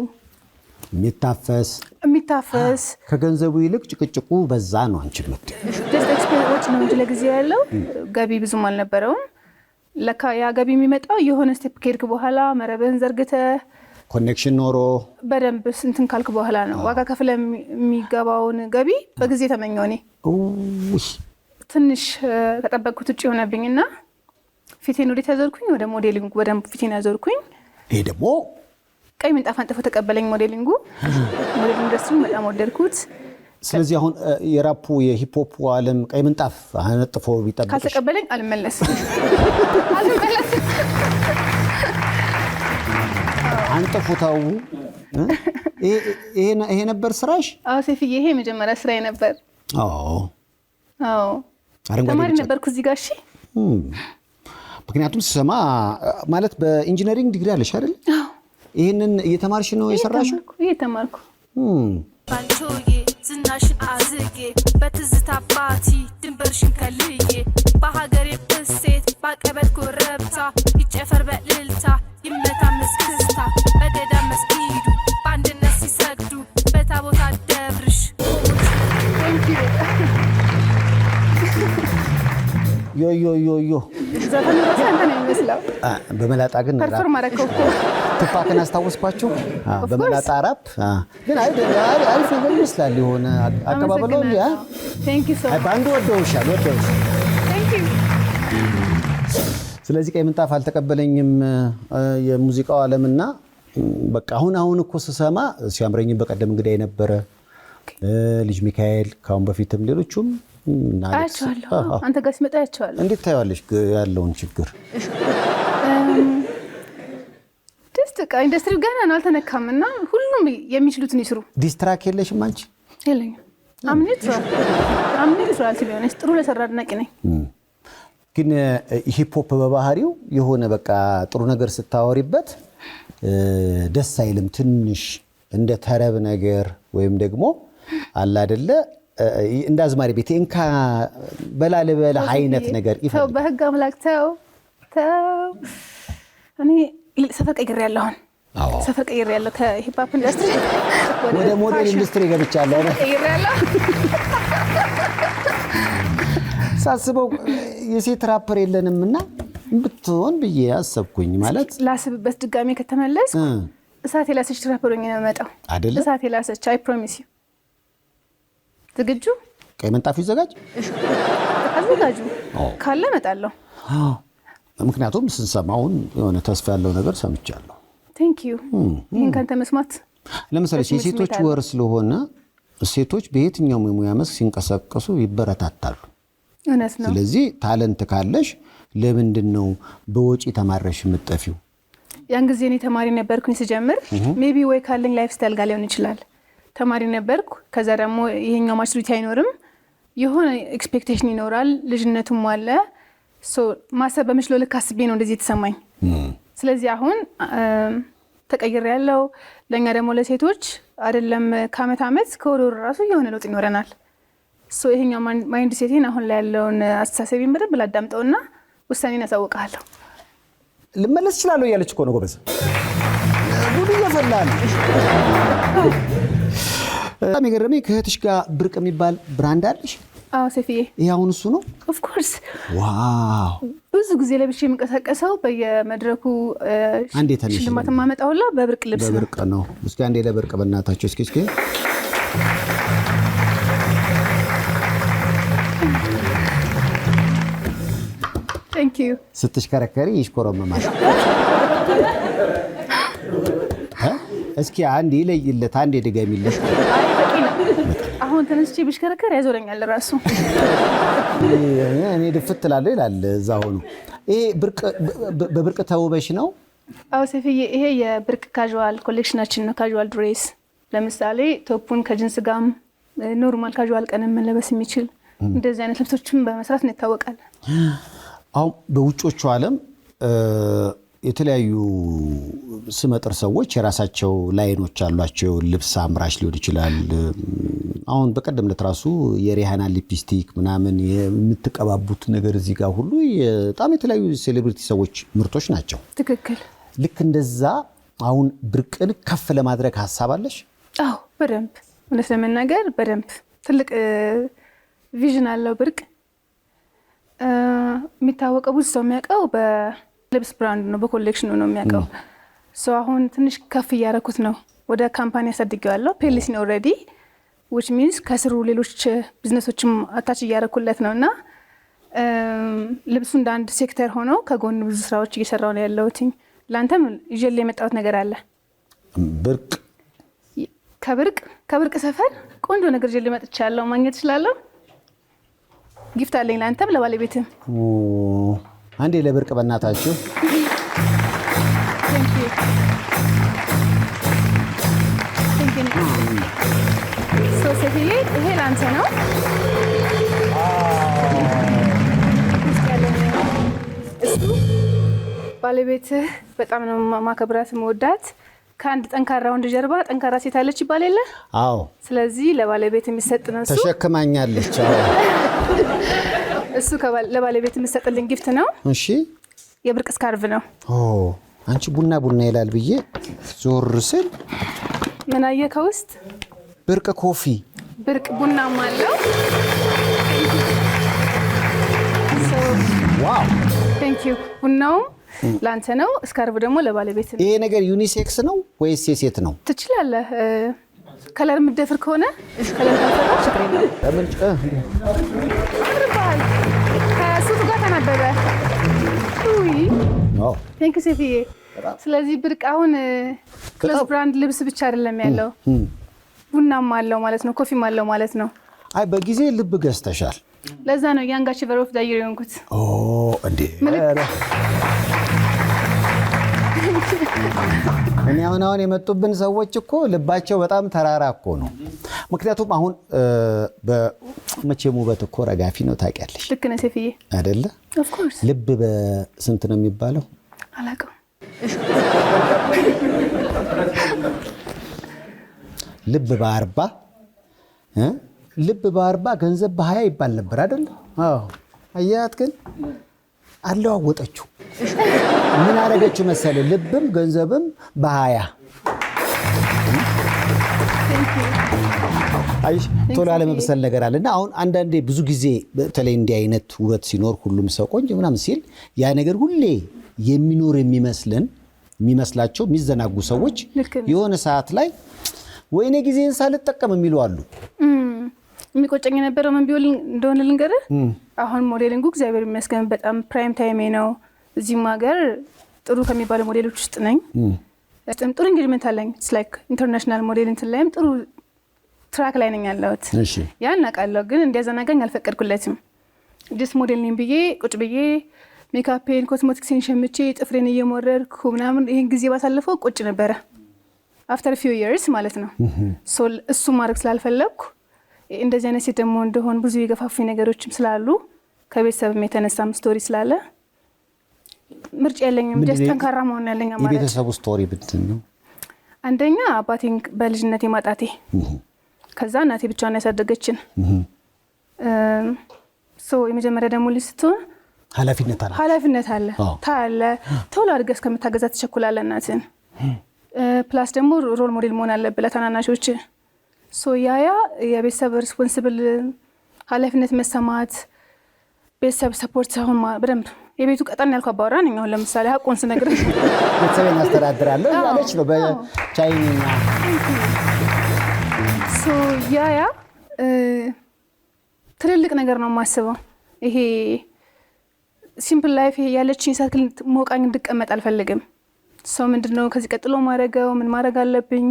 የሚታፈስ ከገንዘቡ ይልቅ ጭቅጭቁ በዛ ነው። አንቺ ልት ጀስት ኤክስፔሪንስ ነው እንጂ ለጊዜው ያለው ገቢ ብዙም አልነበረውም። ለካ ያ ገቢ የሚመጣው የሆነ ስቴፕ ከሄድክ በኋላ መረብህን ዘርግተህ ኮኔክሽን ኖሮ በደንብ ስንትን ካልክ በኋላ ነው ዋጋ ከፍለ የሚገባውን ገቢ በጊዜ ተመኘው። እኔ ትንሽ ከጠበቅኩት ውጭ ሆነብኝና ፊቴን ወዴት ያዞርኩኝ? ወደ ሞዴሊንግ በደንብ ፊቴን ያዞርኩኝ። ይሄ ደግሞ ቀይ ምንጣፍ አንጥፎ ተቀበለኝ ሞዴሊንግ ኢንዱስትሪ በጣም ወደድኩት። ስለዚህ አሁን የራፑ የሂፕሆፕ ዓለም ቀይ ምንጣፍ አንጥፎ ቢጠብቅሽ ካልተቀበለኝ አልመለስም። አንጥፉታው ይሄ ነበር ስራሽ? አዎ ሴፍዬ፣ ይሄ መጀመሪያ ስራዬ ነበር። አዎ ተማሪ ነበርኩ እዚህ ጋር። እሺ ምክንያቱም ስሰማ ማለት በኢንጂነሪንግ ዲግሪ አለሽ አይደል? ይሄንን እየተማርሽ ነው የሰራሽው? እየተማርኩ ባንቾዬ ዝናሽን አዝጌ በትዝታ ባቲ ድንበርሽን ከልዬ በሀገሬ እሴት ባቀበት ኮረብታ ይጨፈር በልልታ ይመታ መስክስታ በገዳም መስጊዱ በአንድነት ሲሰግዱ በታቦታ ደብርሽ ዮ ዘፈኑ ራሱ አንተ ነው የሚመስለው። በመላጣ ግን ፐርፎርም አደረከው እኮ ትፋክን አስታወስኳቸው። በመላጣ ራፕ ግን አሪፍ ነገር ይመስላል። የሆነ አቀባበሉ ቴንክ ዩ ሶ ማች ባንዱ ወደውሻል። ቴንክ ዩ። ስለዚህ ቀይ ምንጣፍ አልተቀበለኝም የሙዚቃው ዓለምና በቃ አሁን እኮ ስሰማ ሲያምረኝ በቀደም እንግዲህ የነበረ ልጅ ሚካኤል ካሁን በፊትም ሌሎቹም አያቸዋለሁ። አንተ ጋር ሲመጣ አያቸዋለሁ። እንዴት ታያለሽ ያለውን ችግር? ኢንዱስትሪው ገና ነው አልተነካምና ሁሉም የሚችሉትን ይስሩ። ዲስትራክ የለሽም አንቺ? የለኝም። አምኔትራል ሲሆነስ ጥሩ ለሰራ አድናቂ ነኝ። ግን ሂፕሆፕ በባህሪው የሆነ በቃ ጥሩ ነገር ስታወሪበት ደስ አይልም። ትንሽ እንደ ተረብ ነገር ወይም ደግሞ አለ አይደለ እንደ አዝማሪ ቤት እንካ በላልበለ አይነት ነገር ይፈልጋል። በህግ አምላክ ተው። እኔ ሰፈር ቀይሬያለሁ። ሰፈር ቀይሬያለሁ። ከሂፕ ሆፕ ኢንዱስትሪ ወደ ሞዴል ኢንዱስትሪ ገብቻለሁ። ቀይሬያለሁ። ሳስበው የሴት ራፐር የለንምና ብትሆን ብዬ አሰብኩኝ። ማለት ላስብበት ድጋሜ ከተመለስ እሳት የላሰች ራፐር ሆኜ ነው የምመጣው አይደለ? እሳት የላሰች አይ ፕሮሚስ ዩ። ዝግጁ? ቀይ ምንጣፉ ይዘጋጅ። አዘጋጁ ካለ እመጣለሁ። ምክንያቱም ስንሰማውን የሆነ ተስፋ ያለው ነገር ሰምቻለሁ። ቴንክ ዩ። ይሄን ካንተ መስማት ለምሳሌ የሴቶች ወር ስለሆነ ሴቶች በየትኛውም የሙያ መስክ ሲንቀሳቀሱ ይበረታታሉ። እውነት ነው። ስለዚህ ታለንት ካለሽ ለምንድን ነው በወጪ ተማረሽ የምትጠፊው? ያን ጊዜ እኔ ተማሪ ነበርኩኝ ስጀምር ሜቢ ወይ ካለኝ ላይፍ ስታይል ጋር ሊሆን ይችላል። ተማሪ ነበርኩ። ከዛ ደግሞ ይሄኛው ማቹሪቲ አይኖርም፣ የሆነ ኤክስፔክቴሽን ይኖራል፣ ልጅነቱም አለ። ማሰብ በምችለው ልክ አስቤ ነው እንደዚህ የተሰማኝ። ስለዚህ አሁን ተቀይር ያለው ለእኛ ደግሞ ለሴቶች አይደለም ከአመት አመት ከወር ራሱ የሆነ ለውጥ ይኖረናል። ይሄኛው ማይንድ ሴቴን አሁን ላይ ያለውን አስተሳሰቤን በደንብ ላዳምጠውና ውሳኔን ያሳውቃለሁ። ልመለስ እችላለሁ እያለች እኮ ነው ጎበዝ። ጉድ እየፈላ ነው። በጣም የገረመኝ ከእህትሽ ጋር ብርቅ የሚባል ብራንድ አለሽ? አዎ ሴፍዬ። ይሄ አሁን እሱ ነው? ኦፍ ኮርስ። ዋው! ብዙ ጊዜ ለብሼ የምንቀሳቀሰው በየመድረኩ ሽልማት የማመጣውላ በብርቅ ልብስ ነው። በብርቅ ነው። እስኪ አንዴ ለብርቅ በእናታችሁ እስኪ ቴንክ ዩ። ስትሽከረከሪ ይሽኮረመማል። እስኪ አንዴ ይለይለት፣ አንዴ ድገሚልሽ። አሁን ተነስቼ ብሽከረከር ያዞረኛል ራሱ። እኔ ድፍት እላለሁ ይላል እዛ ሆኖ። ይሄ በብርቅ ተውበሽ ነው? አዎ ሴፍዬ፣ ይሄ የብርቅ ካዥዋል ኮሌክሽናችን ነው። ካዥዋል ድሬስ ለምሳሌ ቶፑን ከጅንስ ጋም ኖርማል ካዥዋል ቀንም መለበስ የሚችል እንደዚህ አይነት ልብሶችን በመስራት ነው ይታወቃል። አሁን በውጮቹ ዓለም የተለያዩ ስመጥር ሰዎች የራሳቸው ላይኖች አሏቸው። ልብስ አምራች ሊሆን ይችላል። አሁን በቀደም ዕለት ራሱ የሪሃና ሊፕስቲክ ምናምን የምትቀባቡት ነገር እዚህ ጋር ሁሉ በጣም የተለያዩ ሴሌብሪቲ ሰዎች ምርቶች ናቸው። ትክክል። ልክ እንደዛ አሁን ብርቅን ከፍ ለማድረግ ሀሳብ አለሽ? አዎ በደንብ እውነት ለመናገር በደንብ ትልቅ ቪዥን አለው ብርቅ። የሚታወቀው ብዙ ሰው የሚያውቀው በልብስ ብራንድ ነው፣ በኮሌክሽኑ ነው የሚያውቀው። አሁን ትንሽ ከፍ እያደረኩት ነው። ወደ ካምፓኒ አሳድጌዋለሁ። ፔሊስ ነው ኦልሬዲ which means ከስሩ ሌሎች ቢዝነሶችም አታች እያደረኩለት ነው እና ልብሱ እንደ አንድ ሴክተር ሆኖ ከጎን ብዙ ስራዎች እየሰራው ነው ያለሁት። ለአንተም ይዤልህ የመጣሁት ነገር አለ። ብርቅ ከብርቅ ሰፈር ቆንጆ ነገር ይዤልህ መጥቻለሁ። ማግኘት እችላለሁ? ጊፍት አለኝ ለአንተም ለባለቤትም። አንዴ ለብርቅ በእናታችሁ። ሴትዬ ይሄ ለአንተ ነው። እሱ ባለቤትህ በጣም ነው ማከብራት መወዳት። ከአንድ ጠንካራ ወንድ ጀርባ ጠንካራ ሴት አለች ይባል የለ? አዎ። ስለዚህ ለባለቤት የሚሰጥ ነው እሱ። ተሸክማኛለች። አዎ። እሱ ለባለቤት የሚሰጥልኝ ጊፍት ነው። እሺ። የብርቅ ስካርቭ ነው። አንቺ ቡና ይላል ብዬ ዞር ስል ምን አየህ ከውስጥ? ብርቅ ኮፊ፣ ብርቅ ቡናም አለው። ዋው ቴንክ ዩ። ቡናውም ላንተ ነው፣ ስካርቭ ደግሞ ለባለቤት ነው። ይሄ ነገር ዩኒሴክስ ነው ወይስ የሴት ነው? ትችላለህ። ከለር የምትደፍር ከሆነ ከለር ካልፈራ ችግር የለውም። ከሱቱ ጋር ተናበበ። ቴንክ ዩ ሴፍዬ። ስለዚህ ብርቅ አሁን ክሎዝ ብራንድ ልብስ ብቻ አይደለም ያለው፣ ቡናም አለው ማለት ነው፣ ኮፊም አለው ማለት ነው። አይ በጊዜ ልብ ገዝተሻል። ለዛ ነው ያንግ አቺቨር ኦፍ ዘ ይር የሆንኩት። እንዴ እኔ አሁን የመጡብን ሰዎች እኮ ልባቸው በጣም ተራራ እኮ ነው። ምክንያቱም አሁን በመቼም ውበት እኮ ረጋፊ ነው ታውቂያለሽ። ልክ ነህ ሴፍዬ። አይደለ? ኦፍ ኮርስ። ልብ በስንት ነው የሚባለው? አላውቅም። ልብ በ40 ልብ በ40 ገንዘብ በ20 ይባል ነበር አይደል? አዎ። አያት ግን አለዋወጠችው። ምን አደረገችው መሰለ? ልብም ገንዘብም በ20። አይሽ ቶሎ አለመብሰል ነገር አለና አሁን አንዳንዴ ብዙ ጊዜ በተለይ እንዲህ አይነት ውበት ሲኖር ሁሉም ሰው ቆንጆ ምናምን ሲል ያ ነገር ሁሌ የሚኖር የሚመስልን የሚመስላቸው የሚዘናጉ ሰዎች የሆነ ሰዓት ላይ ወይኔ ጊዜን ሳልጠቀም የሚሉ አሉ። የሚቆጨኝ የነበረው ምን ቢሆን እንደሆነ ልንገርህ። አሁን ሞዴሊንጉ እግዚአብሔር ይመስገን በጣም ፕራይም ታይሜ ነው። እዚህም ሀገር ጥሩ ከሚባሉ ሞዴሎች ውስጥ ነኝ። በጣም ጥሩ ኢንጌጅመንት አለኝ። ኢትስ ላይክ ኢንተርናሽናል ሞዴል እንትን ላይም ጥሩ ትራክ ላይ ነኝ ያለሁት። ያን አውቃለሁ፣ ግን እንዲያዘናጋኝ አልፈቀድኩለትም። ጀስት ሞዴል ነኝ ብዬ ቁጭ ብዬ ሜካፔን ኮስሞቲክስን ሸምቼ ጥፍሬን እየሞረድኩ ምናምን ይህን ጊዜ ባሳለፈው ቁጭ ነበረ። አፍተር ፊው ይርስ ማለት ነው። እሱ ማድረግ ስላልፈለግኩ እንደዚህ አይነት ሴት ደግሞ እንደሆን ብዙ የገፋፉኝ ነገሮችም ስላሉ ከቤተሰብም የተነሳም ስቶሪ ስላለ ምርጫ የለኝም። ጀስት ጠንካራ መሆን ያለኝ አማራጭ። የቤተሰቡ ስቶሪ ብትን ነው። አንደኛ አባቴን በልጅነቴ ማጣቴ፣ ከዛ እናቴ ብቻዋን ያሳደገችን። የመጀመሪያ ደግሞ ልጅ ስትሆን ኃላፊነት አለ ታለ ቶሎ አድርገህ እስከምታገዛት ትቸኩላለህ እናትን። ፕላስ ደግሞ ሮል ሞዴል መሆን አለብህ ለታናናሾች። ያያ የቤተሰብ ሪስፖንስብል ኃላፊነት መሰማት፣ ቤተሰብ ሰፖርት ሳይሆን በደንብ የቤቱ ቀጠን ያልኩ አባወራ ነኝ። አሁን ለምሳሌ ሀቁን ስነግርህ ቤተሰቤን አስተዳድራለሁ ያለች ነው በቻይኒኛ። ያያ ትልልቅ ነገር ነው የማስበው። ይሄ ሲምፕል ላይፍ ያለችኝ ሰርክል ሞቃኝ እንድቀመጥ አልፈልግም። ሰው ምንድነው ከዚህ ቀጥሎ ማድረገው? ምን ማድረግ አለብኝ?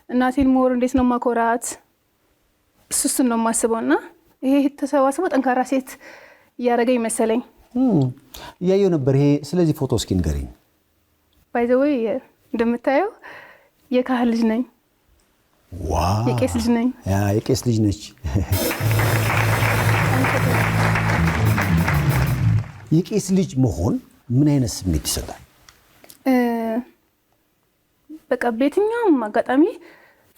እናቴን ሞር እንዴት ነው ማኮራት? እሱን ነው የማስበው። እና ይሄ ተሰባስበው ጠንካራ ሴት እያደረገኝ መሰለኝ። እያየሁ ነበር። ይሄ ስለዚህ ፎቶ እስኪ ንገረኝ። ባይ ዘ ዌይ እንደምታየው የካህን ልጅ ነኝ። ዋው! የቄስ ልጅ ነኝ። የቄስ ልጅ ነች። የቄስ ልጅ መሆን ምን አይነት ስሜት ይሰጣል? በቃ በየትኛውም አጋጣሚ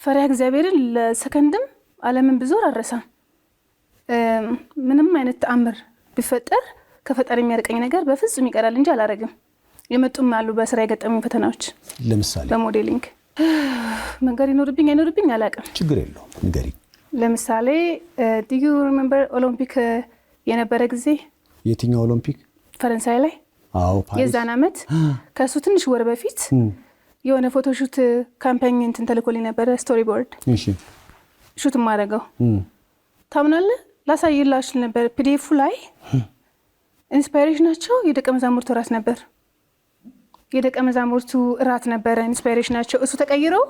ፈሪሃ እግዚአብሔርን ለሰከንድም ዓለምን ብዙር አልረሳም። ምንም አይነት ተአምር ቢፈጠር ከፈጣሪ የሚያርቀኝ ነገር በፍጹም ይቀራል እንጂ አላረግም። የመጡም አሉ በስራ የገጠሙኝ ፈተናዎች። ለምሳሌ በሞዴሊንግ መንገር ይኖርብኝ አይኖርብኝ አላውቅም። ችግር የለውም ንገሪኝ። ለምሳሌ ዱ ዩ ሪሜምበር ኦሎምፒክ የነበረ ጊዜ? የትኛው ኦሎምፒክ? ፈረንሳይ ላይ። አዎ ፓሪስ። የዛን ዓመት ከሱ ትንሽ ወር በፊት የሆነ ፎቶሹት ካምፓኝ እንትን ተልኮልኝ ነበረ። ስቶሪ ቦርድ ሹት ማድረገው ታምናለህ? ላሳይላችሁ ነበር። ፒዲኤፉ ላይ ኢንስፓይሬሽናቸው የደቀ መዛሙርቱ ራስ ነበር። የደቀ መዛሙርቱ ራት ነበረ ኢንስፓይሬሽናቸው። እሱ ተቀይረው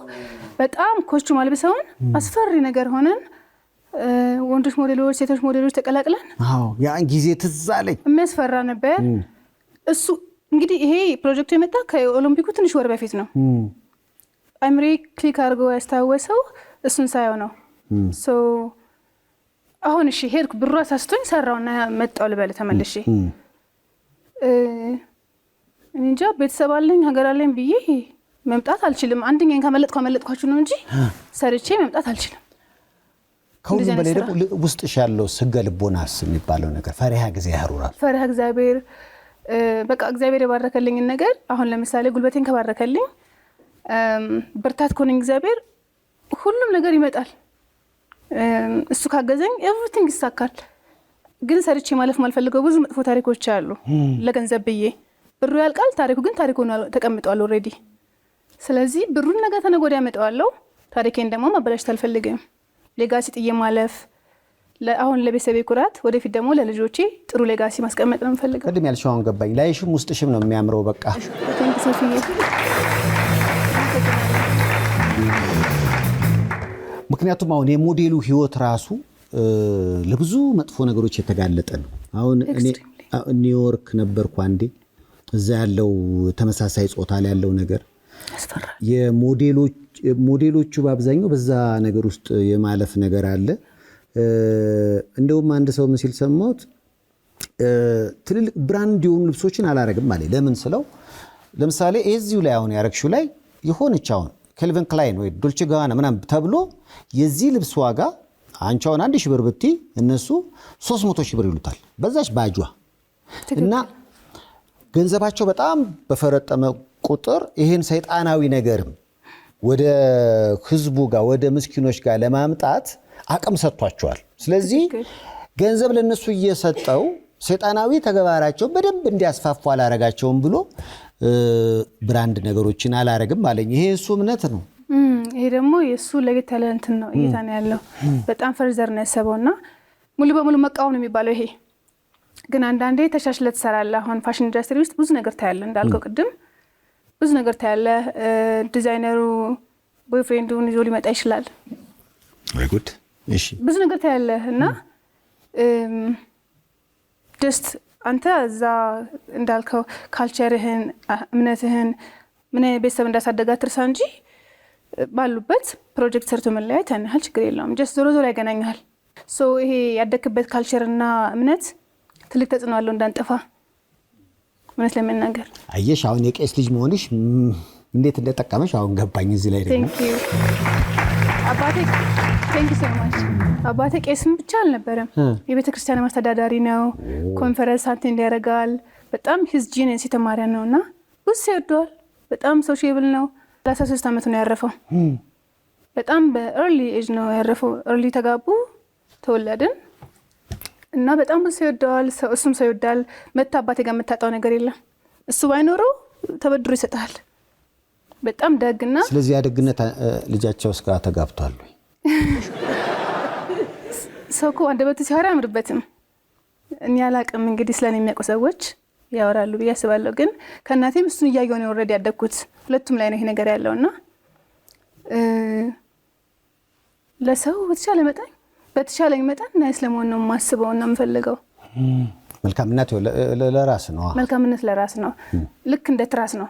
በጣም ኮስቹም አልብሰውን አስፈሪ ነገር ሆነን ወንዶች ሞዴሎች፣ ሴቶች ሞዴሎች ተቀላቅለን ያን ጊዜ ትዝ አለኝ። የሚያስፈራ ነበር። እሱ እንግዲህ ይሄ ፕሮጀክቱ የመጣ ከኦሎምፒኩ ትንሽ ወር በፊት ነው። አይምሬ ክሊክ አድርጎ ያስታወሰው እሱን ሳየው ነው። አሁን እሺ ሄድኩ፣ ብሩ አሳስቶኝ ሰራውና መጣው ልበል ተመልሼ። እንጃ ቤተሰብ አለኝ ሀገር አለኝ ብዬ መምጣት አልችልም። አንደኛን ካመለጥኳችሁ ነው እንጂ ሰርቼ መምጣት አልችልም። ከሁሉም በላይ ደግሞ ውስጥሽ ያለው ስገ ልቦናስ የሚባለው ነገር ፈሪሃ እግዚአብሔር በቃ እግዚአብሔር የባረከልኝን ነገር አሁን ለምሳሌ ጉልበቴን ከባረከልኝ ብርታት ከሆነኝ እግዚአብሔር ሁሉም ነገር ይመጣል። እሱ ካገዘኝ ኤቭሪቲንግ ይሳካል። ግን ሰርቼ ማለፍ ማልፈልገው ብዙ መጥፎ ታሪኮች አሉ። ለገንዘብ ብዬ ብሩ ያልቃል፣ ታሪኩ ግን ታሪኩ ነው ተቀምጧል ኦልሬዲ። ስለዚህ ብሩን ነገ ተነገ ወዲያ አመጣዋለሁ። ታሪኬን ደግሞ ማበላሸት አልፈልግም። ሌጋሲ ጥዬ ማለፍ አሁን ለቤተሰቤ ኩራት፣ ወደፊት ደግሞ ለልጆቼ ጥሩ ሌጋሲ ማስቀመጥ ነው የምፈልገው። ቅድም ያልሽው አሁን ገባኝ። ላይሽም ውስጥሽም ነው የሚያምረው። በቃ ምክንያቱም አሁን የሞዴሉ ህይወት ራሱ ለብዙ መጥፎ ነገሮች የተጋለጠ ነው። አሁን እኔ ኒውዮርክ ነበርኩ አንዴ። እዛ ያለው ተመሳሳይ ጾታ ላይ ያለው ነገር የሞዴሎቹ በአብዛኛው በዛ ነገር ውስጥ የማለፍ ነገር አለ። እንደውም አንድ ሰው ምን ሲል ሰማሁት፣ ትልልቅ ብራንድ የሆኑ ልብሶችን አላረግም ማለት ለምን ስለው፣ ለምሳሌ እዚሁ ላይ አሁን ያረግሽው ላይ የሆነች አሁን ኬልቪን ክላይን ወይ ዶልቼ ጋባና ምናምን ተብሎ የዚህ ልብስ ዋጋ አንቺ አሁን 1000 ብር ብትይ እነሱ 300 ሺህ ብር ይሉታል በዛች ባጇ። እና ገንዘባቸው በጣም በፈረጠመ ቁጥር ይሄን ሰይጣናዊ ነገርም ወደ ህዝቡ ጋር ወደ ምስኪኖች ጋር ለማምጣት አቅም ሰጥቷቸዋል። ስለዚህ ገንዘብ ለነሱ እየሰጠው ሰይጣናዊ ተግባራቸው በደንብ እንዲያስፋፉ አላረጋቸውም ብሎ ብራንድ ነገሮችን አላረግም አለኝ። ይሄ እሱ እምነት ነው። ይሄ ደግሞ የሱ ለጌታ ለእንትን ነው እይታ ነው ያለው። በጣም ፈርዘር ነው ያሰበውና ሙሉ በሙሉ መቃወም ነው የሚባለው ይሄ። ግን አንዳንዴ ተሻሽለ ትሰራለህ። አሁን ፋሽን ኢንዱስትሪ ውስጥ ብዙ ነገር ታያለህ እንዳልከው ቅድም ብዙ ነገር ታያለህ። ዲዛይነሩ ቦይፍሬንዱን ይዞ ሊመጣ ይችላል። ወይ ጉድ! እሺ ብዙ ነገር ታያለህ እና ጀስት አንተ እዛ እንዳልከው ካልቸርህን እምነትህን ምን ቤተሰብ እንዳሳደጋት ትርሳ እንጂ ባሉበት ፕሮጀክት ሰርቶ መለያየት ያን ያህል ችግር የለውም። ጀስት ዞሮ ዞሮ ያገናኛል። ሶ ይሄ ያደክበት ካልቸርና እምነት ትልቅ ተጽዕኖ አለው እንዳንጠፋ እውነት ለመናገር። አየሽ አሁን የቄስ ልጅ መሆንሽ እንዴት እንደጠቀመሽ አሁን ገባኝ። እዚህ ላይ ደግሞ ቴንክ ዩ ሶ ማች። አባቴ ቄስም ብቻ አልነበረም የቤተክርስቲያን ማስተዳዳሪ ነው። ኮንፈረንስ አቴንድ ያደርጋል። በጣም ሂዝ ጂኒየስ የተማረ ነውና ብዙ ይወደዋል። በጣም ሶሺየብል ነው። 33 ዓመት ነው ያረፈው። በጣም በኤርሊ ኤጅ ነው ያረፈው። ኤርሊ ተጋቡ ተወለድን እና በጣም ብዙ ይወደዋል። እሱም ሰው ይወዳል። መታ አባቴ ጋር የምታጣው ነገር የለም። እሱ ባይኖረው ተበድሮ ይሰጣል። በጣም ደግና ስለዚህ ያደግነት ልጃቸው እስከ ተጋብቷል ወይ? ሰው እኮ አንደበቱ ሲያወራ አያምርበትም። እኔ አላቅም እንግዲህ ስለኔ የሚያውቁ ሰዎች ያወራሉ ብዬ አስባለሁ። ግን ከእናቴም እሱን እያየሁ ነው ኦልሬዲ ያደግኩት። ሁለቱም ላይ ነው ይሄ ነገር ያለውና ለሰው በተቻለኝ መጠን ናይስ ለመሆን ነው የማስበው እና የምፈልገው። መልካምነት ለራስ ነው። መልካምነት ለራስ ነው። ልክ እንደ ትራስ ነው።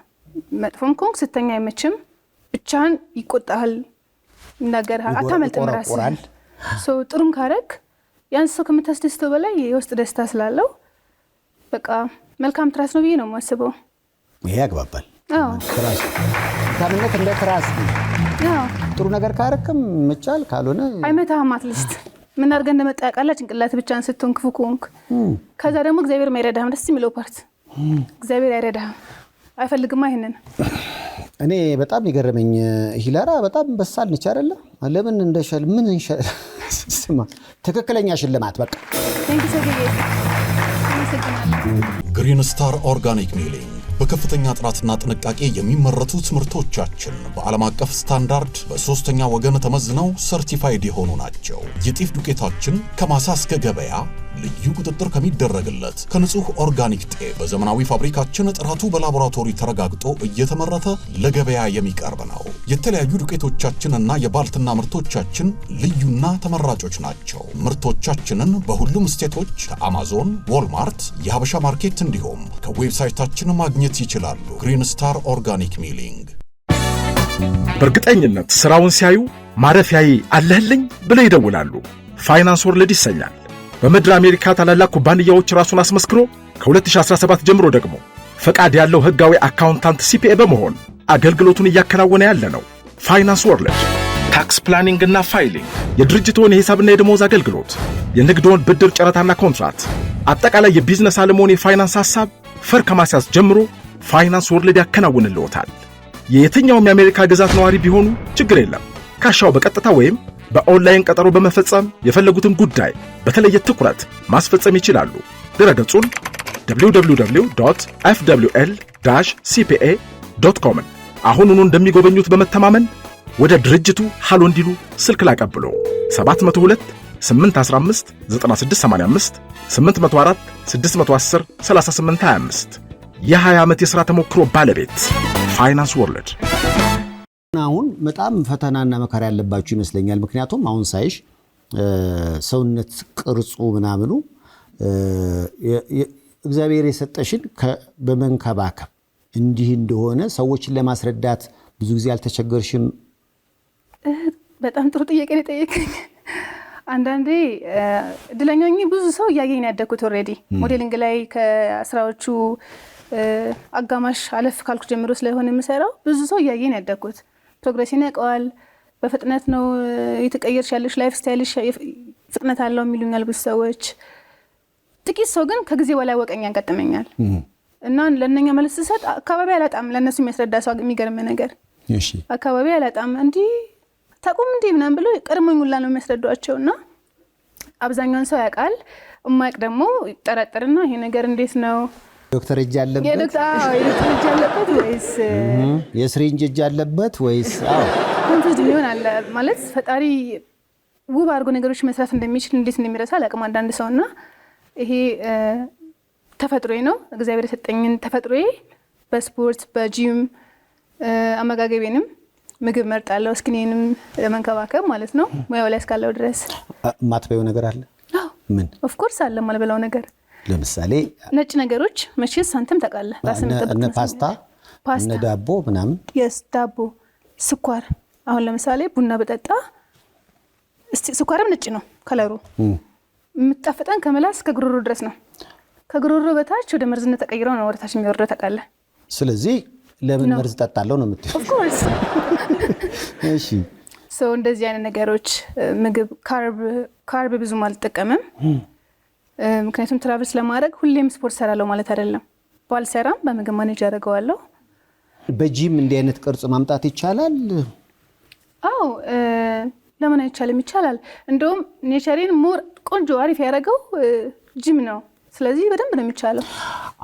መጥፎም ኮንክ ስተኛ አይመችም። ብቻን ይቆጣል። ነገር አታመልጥም ራስህ። ሶ ጥሩም ካረክ ያን ሰው ከምታስደስተው በላይ የውስጥ ደስታ ስላለው በቃ መልካም ትራስ ነው ብዬ ነው የማስበው። ይሄ ያግባባል። ትራስ መልካምነት እንደ ትራስ ነው። ጥሩ ነገር ካረክም መቻል ካልሆነ አይመታህም። አትሊስት ምን አድርገህ እንደመጣ ያውቃል። ጭንቅላት ብቻን ስትሆን ክፉ ኮንክ ከዛ ደግሞ እግዚአብሔር ማይረዳህም። ደስ የሚለው ፓርት እግዚአብሔር አይረዳህም። አይፈልግማ ይሄንን። እኔ በጣም የገረመኝ ሂላራ በጣም በሳል ነች አይደለ? ለምን እንደሻል ምን እንሻል ስማ ትክክለኛ ሽልማት በቃ ግሪን ስታር ኦርጋኒክ ሚሊንግ በከፍተኛ ጥራትና ጥንቃቄ የሚመረቱት ምርቶቻችን በዓለም አቀፍ ስታንዳርድ በሶስተኛ ወገን ተመዝነው ሰርቲፋይድ የሆኑ ናቸው። የጤፍ ዱቄታችን ከማሳ እስከ ገበያ ልዩ ቁጥጥር ከሚደረግለት ከንጹህ ኦርጋኒክ ጤፍ በዘመናዊ ፋብሪካችን ጥራቱ በላቦራቶሪ ተረጋግጦ እየተመረተ ለገበያ የሚቀርብ ነው። የተለያዩ ዱቄቶቻችንና የባልትና ምርቶቻችን ልዩና ተመራጮች ናቸው። ምርቶቻችንን በሁሉም ስቴቶች ከአማዞን፣ ዎልማርት፣ የሀበሻ ማርኬት እንዲሁም ከዌብሳይታችን ማግኘት ይችላሉ። ግሪን ስታር ኦርጋኒክ ሚሊንግ። በእርግጠኝነት ስራውን ሲያዩ ማረፊያዬ አለህልኝ ብለው ይደውላሉ። ፋይናንስ ወርልድ ይሰኛል። በምድር አሜሪካ ታላላቅ ኩባንያዎች ራሱን አስመስክሮ ከ2017 ጀምሮ ደግሞ ፈቃድ ያለው ህጋዊ አካውንታንት ሲፒኤ በመሆን አገልግሎቱን እያከናወነ ያለ ነው። ፋይናንስ ወርልድ ታክስ ፕላኒንግ እና ፋይሊንግ፣ የድርጅቶን የሂሳብና የደሞዝ አገልግሎት፣ የንግድዎን ብድር ጨረታና ኮንትራት፣ አጠቃላይ የቢዝነስ ዓለምዎን የፋይናንስ ሐሳብ ፈር ከማስያዝ ጀምሮ ፋይናንስ ወርልድ ያከናውንልዎታል። የየትኛውም የአሜሪካ ግዛት ነዋሪ ቢሆኑ ችግር የለም። ካሻው በቀጥታ ወይም በኦንላይን ቀጠሮ በመፈጸም የፈለጉትን ጉዳይ በተለየ ትኩረት ማስፈጸም ይችላሉ። ድረገጹን www.fwl-cpa.com አሁኑኑ እንደሚጎበኙት በመተማመን ወደ ድርጅቱ ሃሎ እንዲሉ ስልክ ላቀብሎ 702 815 9685 804 610 3825 የ20 ዓመት የሥራ ተሞክሮ ባለቤት ፋይናንስ ወርልድ። አሁን በጣም ፈተናና መከራ ያለባችሁ ይመስለኛል። ምክንያቱም አሁን ሳይሽ ሰውነት ቅርጹ ምናምኑ እግዚአብሔር የሰጠሽን በመንከባከብ እንዲህ እንደሆነ ሰዎችን ለማስረዳት ብዙ ጊዜ አልተቸገርሽም? በጣም ጥሩ ጥያቄ ነው የጠየቀኝ። አንዳንዴ እድለኛ ነኝ። ብዙ ሰው እያየኝ ነው ያደግኩት። ኦልሬዲ ሞዴሊንግ ላይ ከአስራዎቹ አጋማሽ አለፍ ካልኩ ጀምሮ ስለሆነ የምሰራው ብዙ ሰው እያየኝ ነው ያደግኩት። ፕሮግሬሽን ያውቀዋል። በፍጥነት ነው የተቀየርሽ ያለሽ፣ ላይፍ ስታይልሽ ፍጥነት አለው የሚሉኛል ብዙ ሰዎች። ጥቂት ሰው ግን ከጊዜ በላይ ወቀኝ ያጋጥመኛል እና ለእነኛ መልስ ሰጥ አካባቢ አላጣም። ለእነሱ የሚያስረዳ ሰው የሚገርም ነገር አካባቢ አላጣም። እንዲህ ታቁም እንዲህ ምናምን ብሎ ቀድሞኝ ሁላ ነው የሚያስረዷቸው እና አብዛኛውን ሰው ያውቃል። እማይቅ ደግሞ ይጠራጠርና ይሄ ነገር እንዴት ነው ዶክተር እጅ አለበት የዶክተር እጅ አለበት ወይስ የስሪንጅ እጅ አለበት ወይስ? አዎ ኮንፊውዝድ ሊሆን አለ ማለት ፈጣሪ ውብ አድርጎ ነገሮች መስራት እንደሚችል እንዴት እንደሚረሳ አላውቅም አንዳንድ ሰውና ይሄ ተፈጥሮዬ ነው። እግዚአብሔር የሰጠኝን ተፈጥሮዬ በስፖርት በጂም አመጋገቤንም ምግብ መርጣለሁ እስኪኔንም ለመንከባከብ ማለት ነው ሙያው ላይ እስካለው ድረስ። ማትበየው ነገር አለ? ምን? ኦፍ ኮርስ አለ ማልበላው ነገር። ለምሳሌ ነጭ ነገሮች መቼስ አንተም ታውቃለህ ራስን እነ ፓስታ እነ ዳቦ ምናምን። የስ ዳቦ፣ ስኳር። አሁን ለምሳሌ ቡና በጠጣ ስኳርም ነጭ ነው ከለሩ። የምጣፍጠን ከመላስ ከጉሮሮ ድረስ ነው። ከጉሮሮ በታች ወደ መርዝነት ተቀይረው ነው ወደታች የሚወርደው ታውቃለህ። ስለዚህ ለምን መርዝ ጠጣለሁ ነው የምትይው? ኦፍ ኮርስ። እሺ ሰው እንደዚህ አይነት ነገሮች ምግብ ካርብ ብዙም አልጠቀምም። ምክንያቱም ትራቭል ስለማድረግ ሁሌም ስፖርት ሰራለሁ ማለት አይደለም። ባልሰራም በምግብ ማኔጅ አደርገዋለሁ። በጂም እንዲህ አይነት ቅርጽ ማምጣት ይቻላል? አዎ ለምን አይቻልም? ይቻላል። እንደውም ኔቸሬን ሞር ቆንጆ አሪፍ ያደረገው ጂም ነው። ስለዚህ በደንብ ነው የሚቻለው።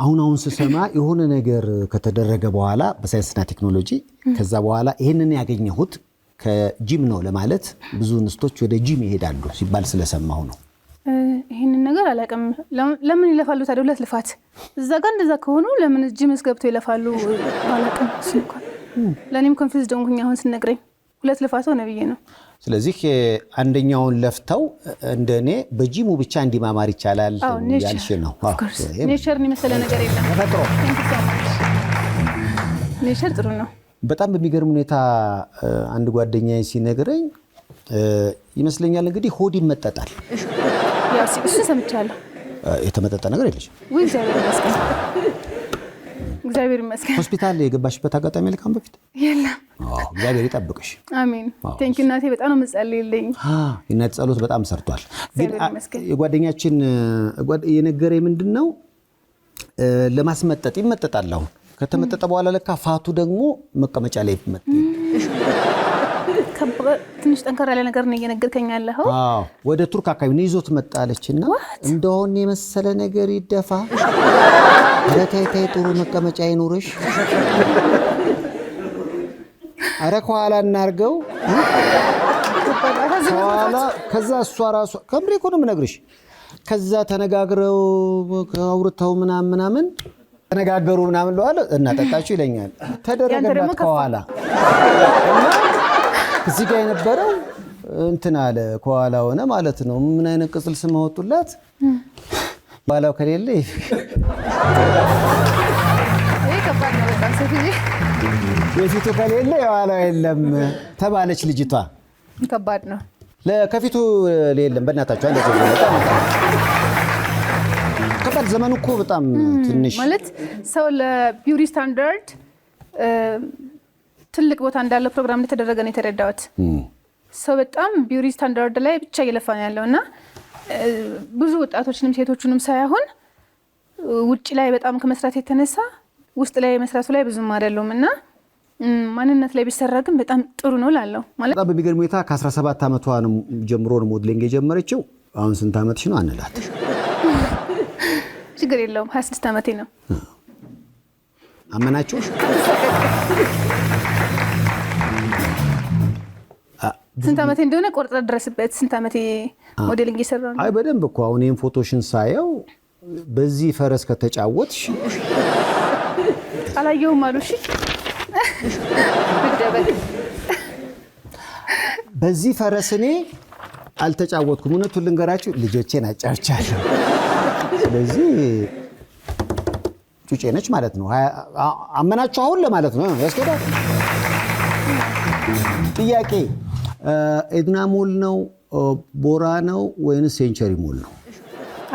አሁን ስሰማ የሆነ ነገር ከተደረገ በኋላ በሳይንስና ቴክኖሎጂ ከዛ በኋላ ይሄንን ያገኘሁት ከጂም ነው ለማለት ብዙ እንስቶች ወደ ጂም ይሄዳሉ ሲባል ስለሰማሁ ነው። ይሄንን ነገር አላውቅም። ለምን ይለፋሉ ታዲያ? ሁለት ልፋት እዛ ጋር እንደዛ ከሆኑ ለምን ጂም ውስጥ ገብተው ይለፋሉ? አላውቅም። ለእኔም ኮንፊውዝ ሆንኩኝ አሁን ስነግረኝ። ሁለት ልፋት ሆነ ብዬ ነው። ስለዚህ አንደኛውን ለፍተው እንደኔ በጂሙ ብቻ እንዲማማር ይቻላል ያልሽ ነው። ኔቸርን የመሰለ ነገር የለም። ተፈጥሮ ኔቸር ጥሩ ነው። በጣም በሚገርም ሁኔታ አንድ ጓደኛዬ ሲነግረኝ ይመስለኛል እንግዲህ ሆድ ይመጠጣል። ያው እሱ ሰምቻለሁ። የተመጠጠ ነገር የለሽ? ወይ እግዚአብሔር ይመስገን። ሆስፒታል የገባሽበት አጋጣሚ ልካም በፊት የለም? እግዚአብሔር ይጠብቅሽ። አሜን። ቴንክ ዩ እናቴ በጣም ነው የምጸልይልኝ። የእናት ጸሎት በጣም ሰርቷል። ግን የጓደኛችን የነገረኝ ምንድነው ለማስመጠጥ ይመጠጣል። አሁን ከተመጠጠ በኋላ ለካ ፋቱ ደግሞ መቀመጫ ላይ ይመጣል። ትንሽ ጠንከር ያለ ነገር ነው እየነገርከኝ ያለኸው። ወደ ቱርክ አካባቢ ነው ይዞት መጣለችና እንደሆነ የመሰለ ነገር ይደፋ። ኧረ ተይ ተይ ጥሩ መቀመጫ ይኑርሽ። ኧረ ከኋላ እናርገው ከኋላ። ከዛ እሷ ራሷ ከምሬ እኮ ነው የምነግርሽ። ከዛ ተነጋግረው አውርተው ምናምን ተነጋገሩ ምናምን ለዋለ እናጠጣችሁ ይለኛል። ተደረገላት ከኋላ እዚህ ጋር የነበረው እንትን አለ ከኋላ ሆነ ማለት ነው። ምን አይነት ቅጽል ስም አወጡላት? ባላው ከሌለ የፊቱ ከሌለ የኋላው የለም ተባለች ልጅቷ። ከባድ ነው። ለከፊቱ የለም በእናታችሁ አለ። ከባድ ዘመኑ እኮ በጣም ትንሽ ማለት ሰው ለቢዩቲ ስታንዳርድ ትልቅ ቦታ እንዳለው ፕሮግራም እንደተደረገ ነው የተረዳሁት። ሰው በጣም ቢዩቲ ስታንዳርድ ላይ ብቻ እየለፋ ነው ያለውና ብዙ ወጣቶችንም ሴቶችንም ሳይሆን ውጭ ላይ በጣም ከመስራት የተነሳ ውስጥ ላይ መስራቱ ላይ ብዙም አይደለም እና ማንነት ላይ ቢሰራ ግን በጣም ጥሩ ነው ላለው ማለት በጣም በሚገርም ሁኔታ ከ17 ዓመቷ ጀምሮ ነው ሞዴሊንግ የጀመረችው። አሁን ስንት ዓመትሽ ነው አንላት? ችግር የለውም 26 ዓመቴ ነው። አመናችሁ? ስንት ዓመቴ እንደሆነ ቆርጠ ድረስበት። ስንት ዓመቴ ሞዴሊንግ እየሰራሁ ነው? አይ በደንብ እኮ አሁን ይሄን ፎቶሽን ሳየው በዚህ ፈረስ ከተጫወትሽ አላየሁም አሉ። እሺ በዚህ ፈረስ እኔ አልተጫወትኩም። እውነቱን ልንገራችሁ ልጆቼን አጫውቻለሁ። ስለዚህ ጩጬ ነች ማለት ነው። አመናችሁ አሁን ለማለት ነው ያስኬዳል። ጥያቄ ኤድና ሞል ነው ቦራ ነው ወይንስ ሴንቸሪ ሞል ነው?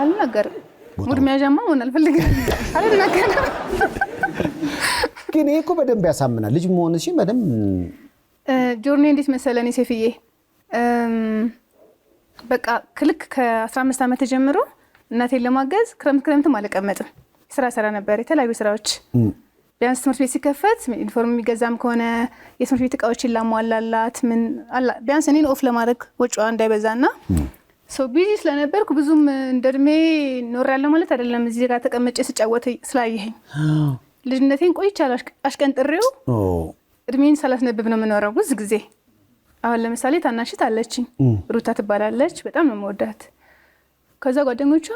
አልናገርም። ሙድ መያዣማ ሆነ አልፈልግም። አልናገርም። ግን ይሄ እኮ በደንብ ያሳምናል። ልጅ መሆንሽ በደንብ ጆርኒ እንዴት መሰለኝ ሴፍዬ በቃ ክልክ ከ15 ዓመት ጀምሮ እናቴን ለማገዝ ክረምትም አልቀመጥም። ስራ ነበር፣ የተለያዩ ስራዎች። ቢያንስ ትምህርት ቤት ሲከፈት ዩኒፎርም የሚገዛም ከሆነ የትምህርት ቤት እቃዎችን ላሟላላት ምን ቢያንስ እኔን ኦፍ ለማድረግ ወጪዋ እንዳይበዛና ሶ ቢዚ ስለነበርኩ ብዙም እንደድሜ ኖር ያለ ማለት አይደለም እዚህ ጋር ተቀመጬ ስጫወት ስላየኸኝ ልጅነቴን ቆይቻለሁ አሽቀንጥሬው እድሜን ሳላስነብብ ነው የምኖረው ብዙ ጊዜ አሁን ለምሳሌ ታናሽት አለችኝ ሩታ ትባላለች በጣም ነው የምወዳት ከዛ ጓደኞቿ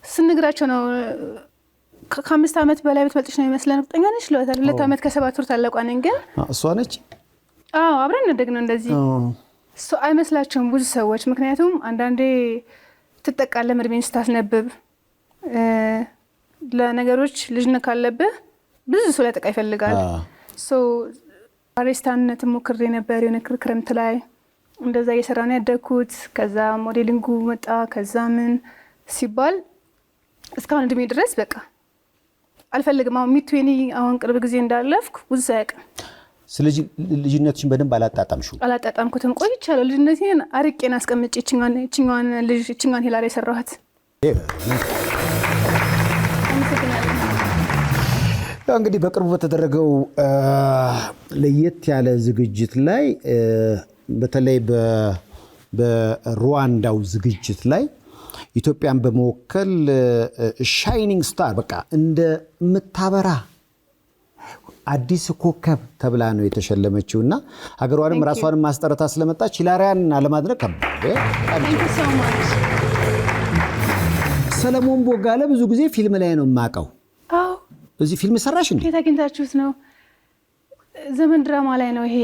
ስንግራቸው ነው ከ5 ዓመት በላይ ብትበልጥሽ ነው ይመስላል ቁጠኛ ነሽ ለወታል 2 ዓመት ከ7 ወር ታላቋነን ግን እሷ ነች አብረን እንደግነው እንደዚህ ሶ አይመስላችሁም ብዙ ሰዎች ምክንያቱም አንዳንዴ ትጠቃለህ እድሜን ስታስነብብ ለነገሮች ልጅነት ካለብህ ብዙ ሰው ሊያጠቃ ይፈልጋል ሶ አሬስታንነት ሞክሬ ነበር የሆነ ክረምት ላይ እንደዛ እየሰራሁ ነው ያደግኩት ከዛ ሞዴሊንጉ መጣ ከዛ ምን ሲባል እስካሁን እድሜ ድረስ በቃ አልፈልግም አሁን ሚትዌኒ አሁን ቅርብ ጊዜ እንዳለፍኩ ብዙ ሳያውቅም ስለዚህ ልጅነትሽን በደንብ አላጣጣምኩትም ቆይቻለሁ ልጅነቴን አርቄን አስቀምጬ እችኛዋን ሂላሪ የሰራኋት እንግዲህ በቅርቡ በተደረገው ለየት ያለ ዝግጅት ላይ በተለይ በሩዋንዳው ዝግጅት ላይ ኢትዮጵያን በመወከል ሻይኒንግ ስታር በቃ እንደ ምታበራ አዲስ ኮከብ ተብላ ነው የተሸለመችውና ሀገሯንም ራሷንም ማስጠረታ ስለመጣች ሂላሪያን አለማድረግ ሰለሞን ቦጋለ ብዙ ጊዜ ፊልም ላይ ነው የማውቀው እዚህ ፊልም ሰራሽ እንዴ ታግኝታችሁት ነው ዘመን ድራማ ላይ ነው ይሄ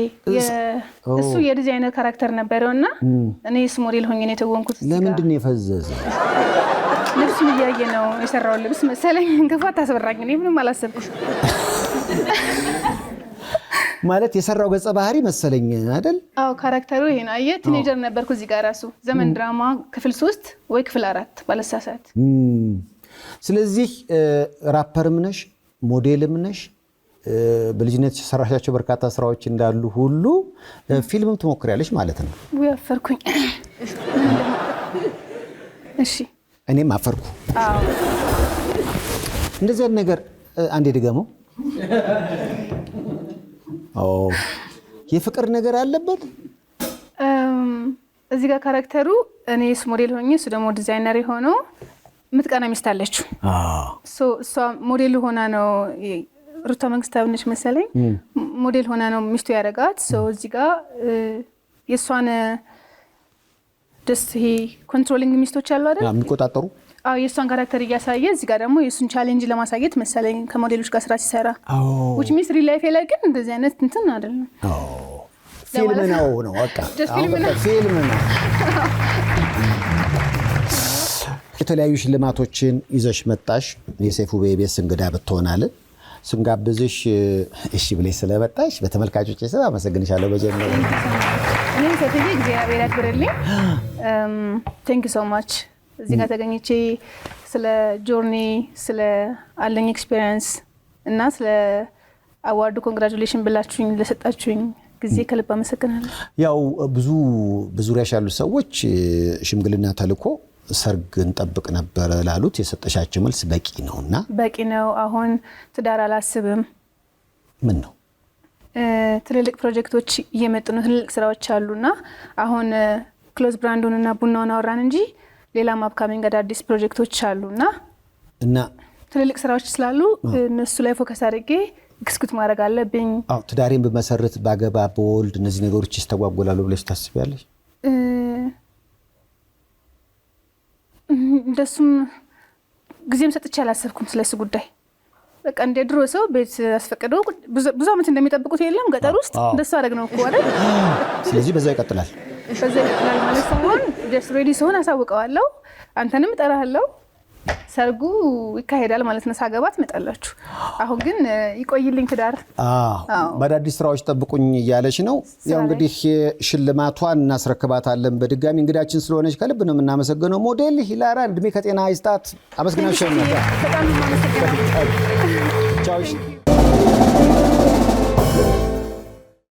እሱ የዲዛይነር ካራክተር ነበርውና እኔ ሞዴል ሆኜ ነው የተወንኩት ለምንድን ነው የፈዘዘ ልብስ እያየ ነው የሰራው ልብስ መሰለኝ እንግፋት አስበራኝ እኔ ምንም አላሰብኩሽ ማለት የሰራው ገጸ ባህሪ መሰለኝ አይደል ካራክተሩ ይሄ ነው አየ ቲኔጀር ነበርኩ እዚህ ጋር ራሱ ዘመን ድራማ ክፍል 3 ወይ ክፍል 4 ባለሳሳት ስለዚህ ራፐርም ነሽ ሞዴልም ነሽ በልጅነት ሰራሻቸው በርካታ ስራዎች እንዳሉ ሁሉ ፊልምም ትሞክሪያለሽ ማለት ነው ወፈርኩኝ እሺ እኔም አፈርኩ እንደዚህ ነገር አንዴ ድገመው የፍቅር ነገር አለበት እዚህ ጋር ካራክተሩ እኔ ሞዴል ሆኜ እሱ ደግሞ ዲዛይነር ሆኖ ምትቀና ሚስት አለችው እሷ ሞዴል ሆና ነው ሩታ መንግስታዊ ነች መሰለኝ ሞዴል ሆና ነው ሚስቱ ያደረጋት እዚህ ጋር የእሷን ደስ ይሄ ኮንትሮሊንግ ሚስቶች አሉ አይደል የሚቆጣጠሩ የእሷን ካራክተር እያሳየ እዚህ ጋር ደግሞ የእሱን ቻሌንጅ ለማሳየት መሰለኝ ከሞዴሎች ጋር ስራ ሲሰራ which means real life ላይ ግን እንደዚህ አይነት እንትን አይደለም ፊልም ነው በቃ ፊልም ነው የተለያዩ ሽልማቶችን ይዘሽ መጣሽ የሰይፉ በኢቢኤስ እንግዳ ብትሆናለን ስንጋብዝሽ እሺ ብለሽ ስለመጣሽ በተመልካቾች ስም አመሰግንሻለሁ በጀመረ እኔም ሰፊዬ እግዚአብሔር ያክብርልኝ thank you so much እዚህ ጋር ተገኝቼ ስለ ጆርኒ ስለ አለኝ ኤክስፒሪየንስ እና ስለ አዋርዱ ኮንግራቹሌሽን ብላችሁኝ ለሰጣችሁኝ ጊዜ ከልብ አመሰግናለሁ ያው ብዙ በዙሪያሽ ያሉ ሰዎች ሽምግልና ተልኮ ሰርግ እንጠብቅ ነበር ላሉት የሰጠሻቸው መልስ በቂ ነውና በቂ ነው አሁን ትዳር አላስብም ምን ነው ትልልቅ ፕሮጀክቶች እየመጡ ነው ትልልቅ ስራዎች አሉና አሁን ክሎዝ ብራንዱንና ቡናውን አወራን እንጂ ሌላ ማፕካሚንግ አዳዲስ ፕሮጀክቶች አሉና እና ትልልቅ ስራዎች ስላሉ እነሱ ላይ ፎከስ አድርጌ ኤክስኪዩት ማድረግ አለብኝ ትዳሬን በመሰረት ባገባ በወልድ እነዚህ ነገሮች ይስተጓጎላሉ ብለሽ ታስቢያለሽ እንደሱም ጊዜም ሰጥቼ አላሰብኩም ስለሱ ጉዳይ በቃ እንደ ድሮ ሰው ቤት አስፈቅዶ ብዙ አመት እንደሚጠብቁት የለም ገጠር ውስጥ እንደሱ አደረግ ነው እኮ አይደል ስለዚህ በዛ ይቀጥላል ማለት ሳይሆን ጀስት ሬዲ ሰውን አሳውቀዋለሁ አንተንም እጠራለሁ ሰርጉ ይካሄዳል ማለት ነው ሳገባት መጣላችሁ አሁን ግን ይቆይልኝ ትዳር በአዳዲስ ስራዎች ጠብቁኝ እያለች ነው ያው እንግዲህ ሽልማቷን እናስረክባታለን በድጋሚ እንግዳችን ስለሆነች ከልብ ነው የምናመሰግነው ሞዴል ሂላሪያን እድሜ ከጤና ይስጣት አመስግናችሁ በጣም አመሰግናለሁ ቻው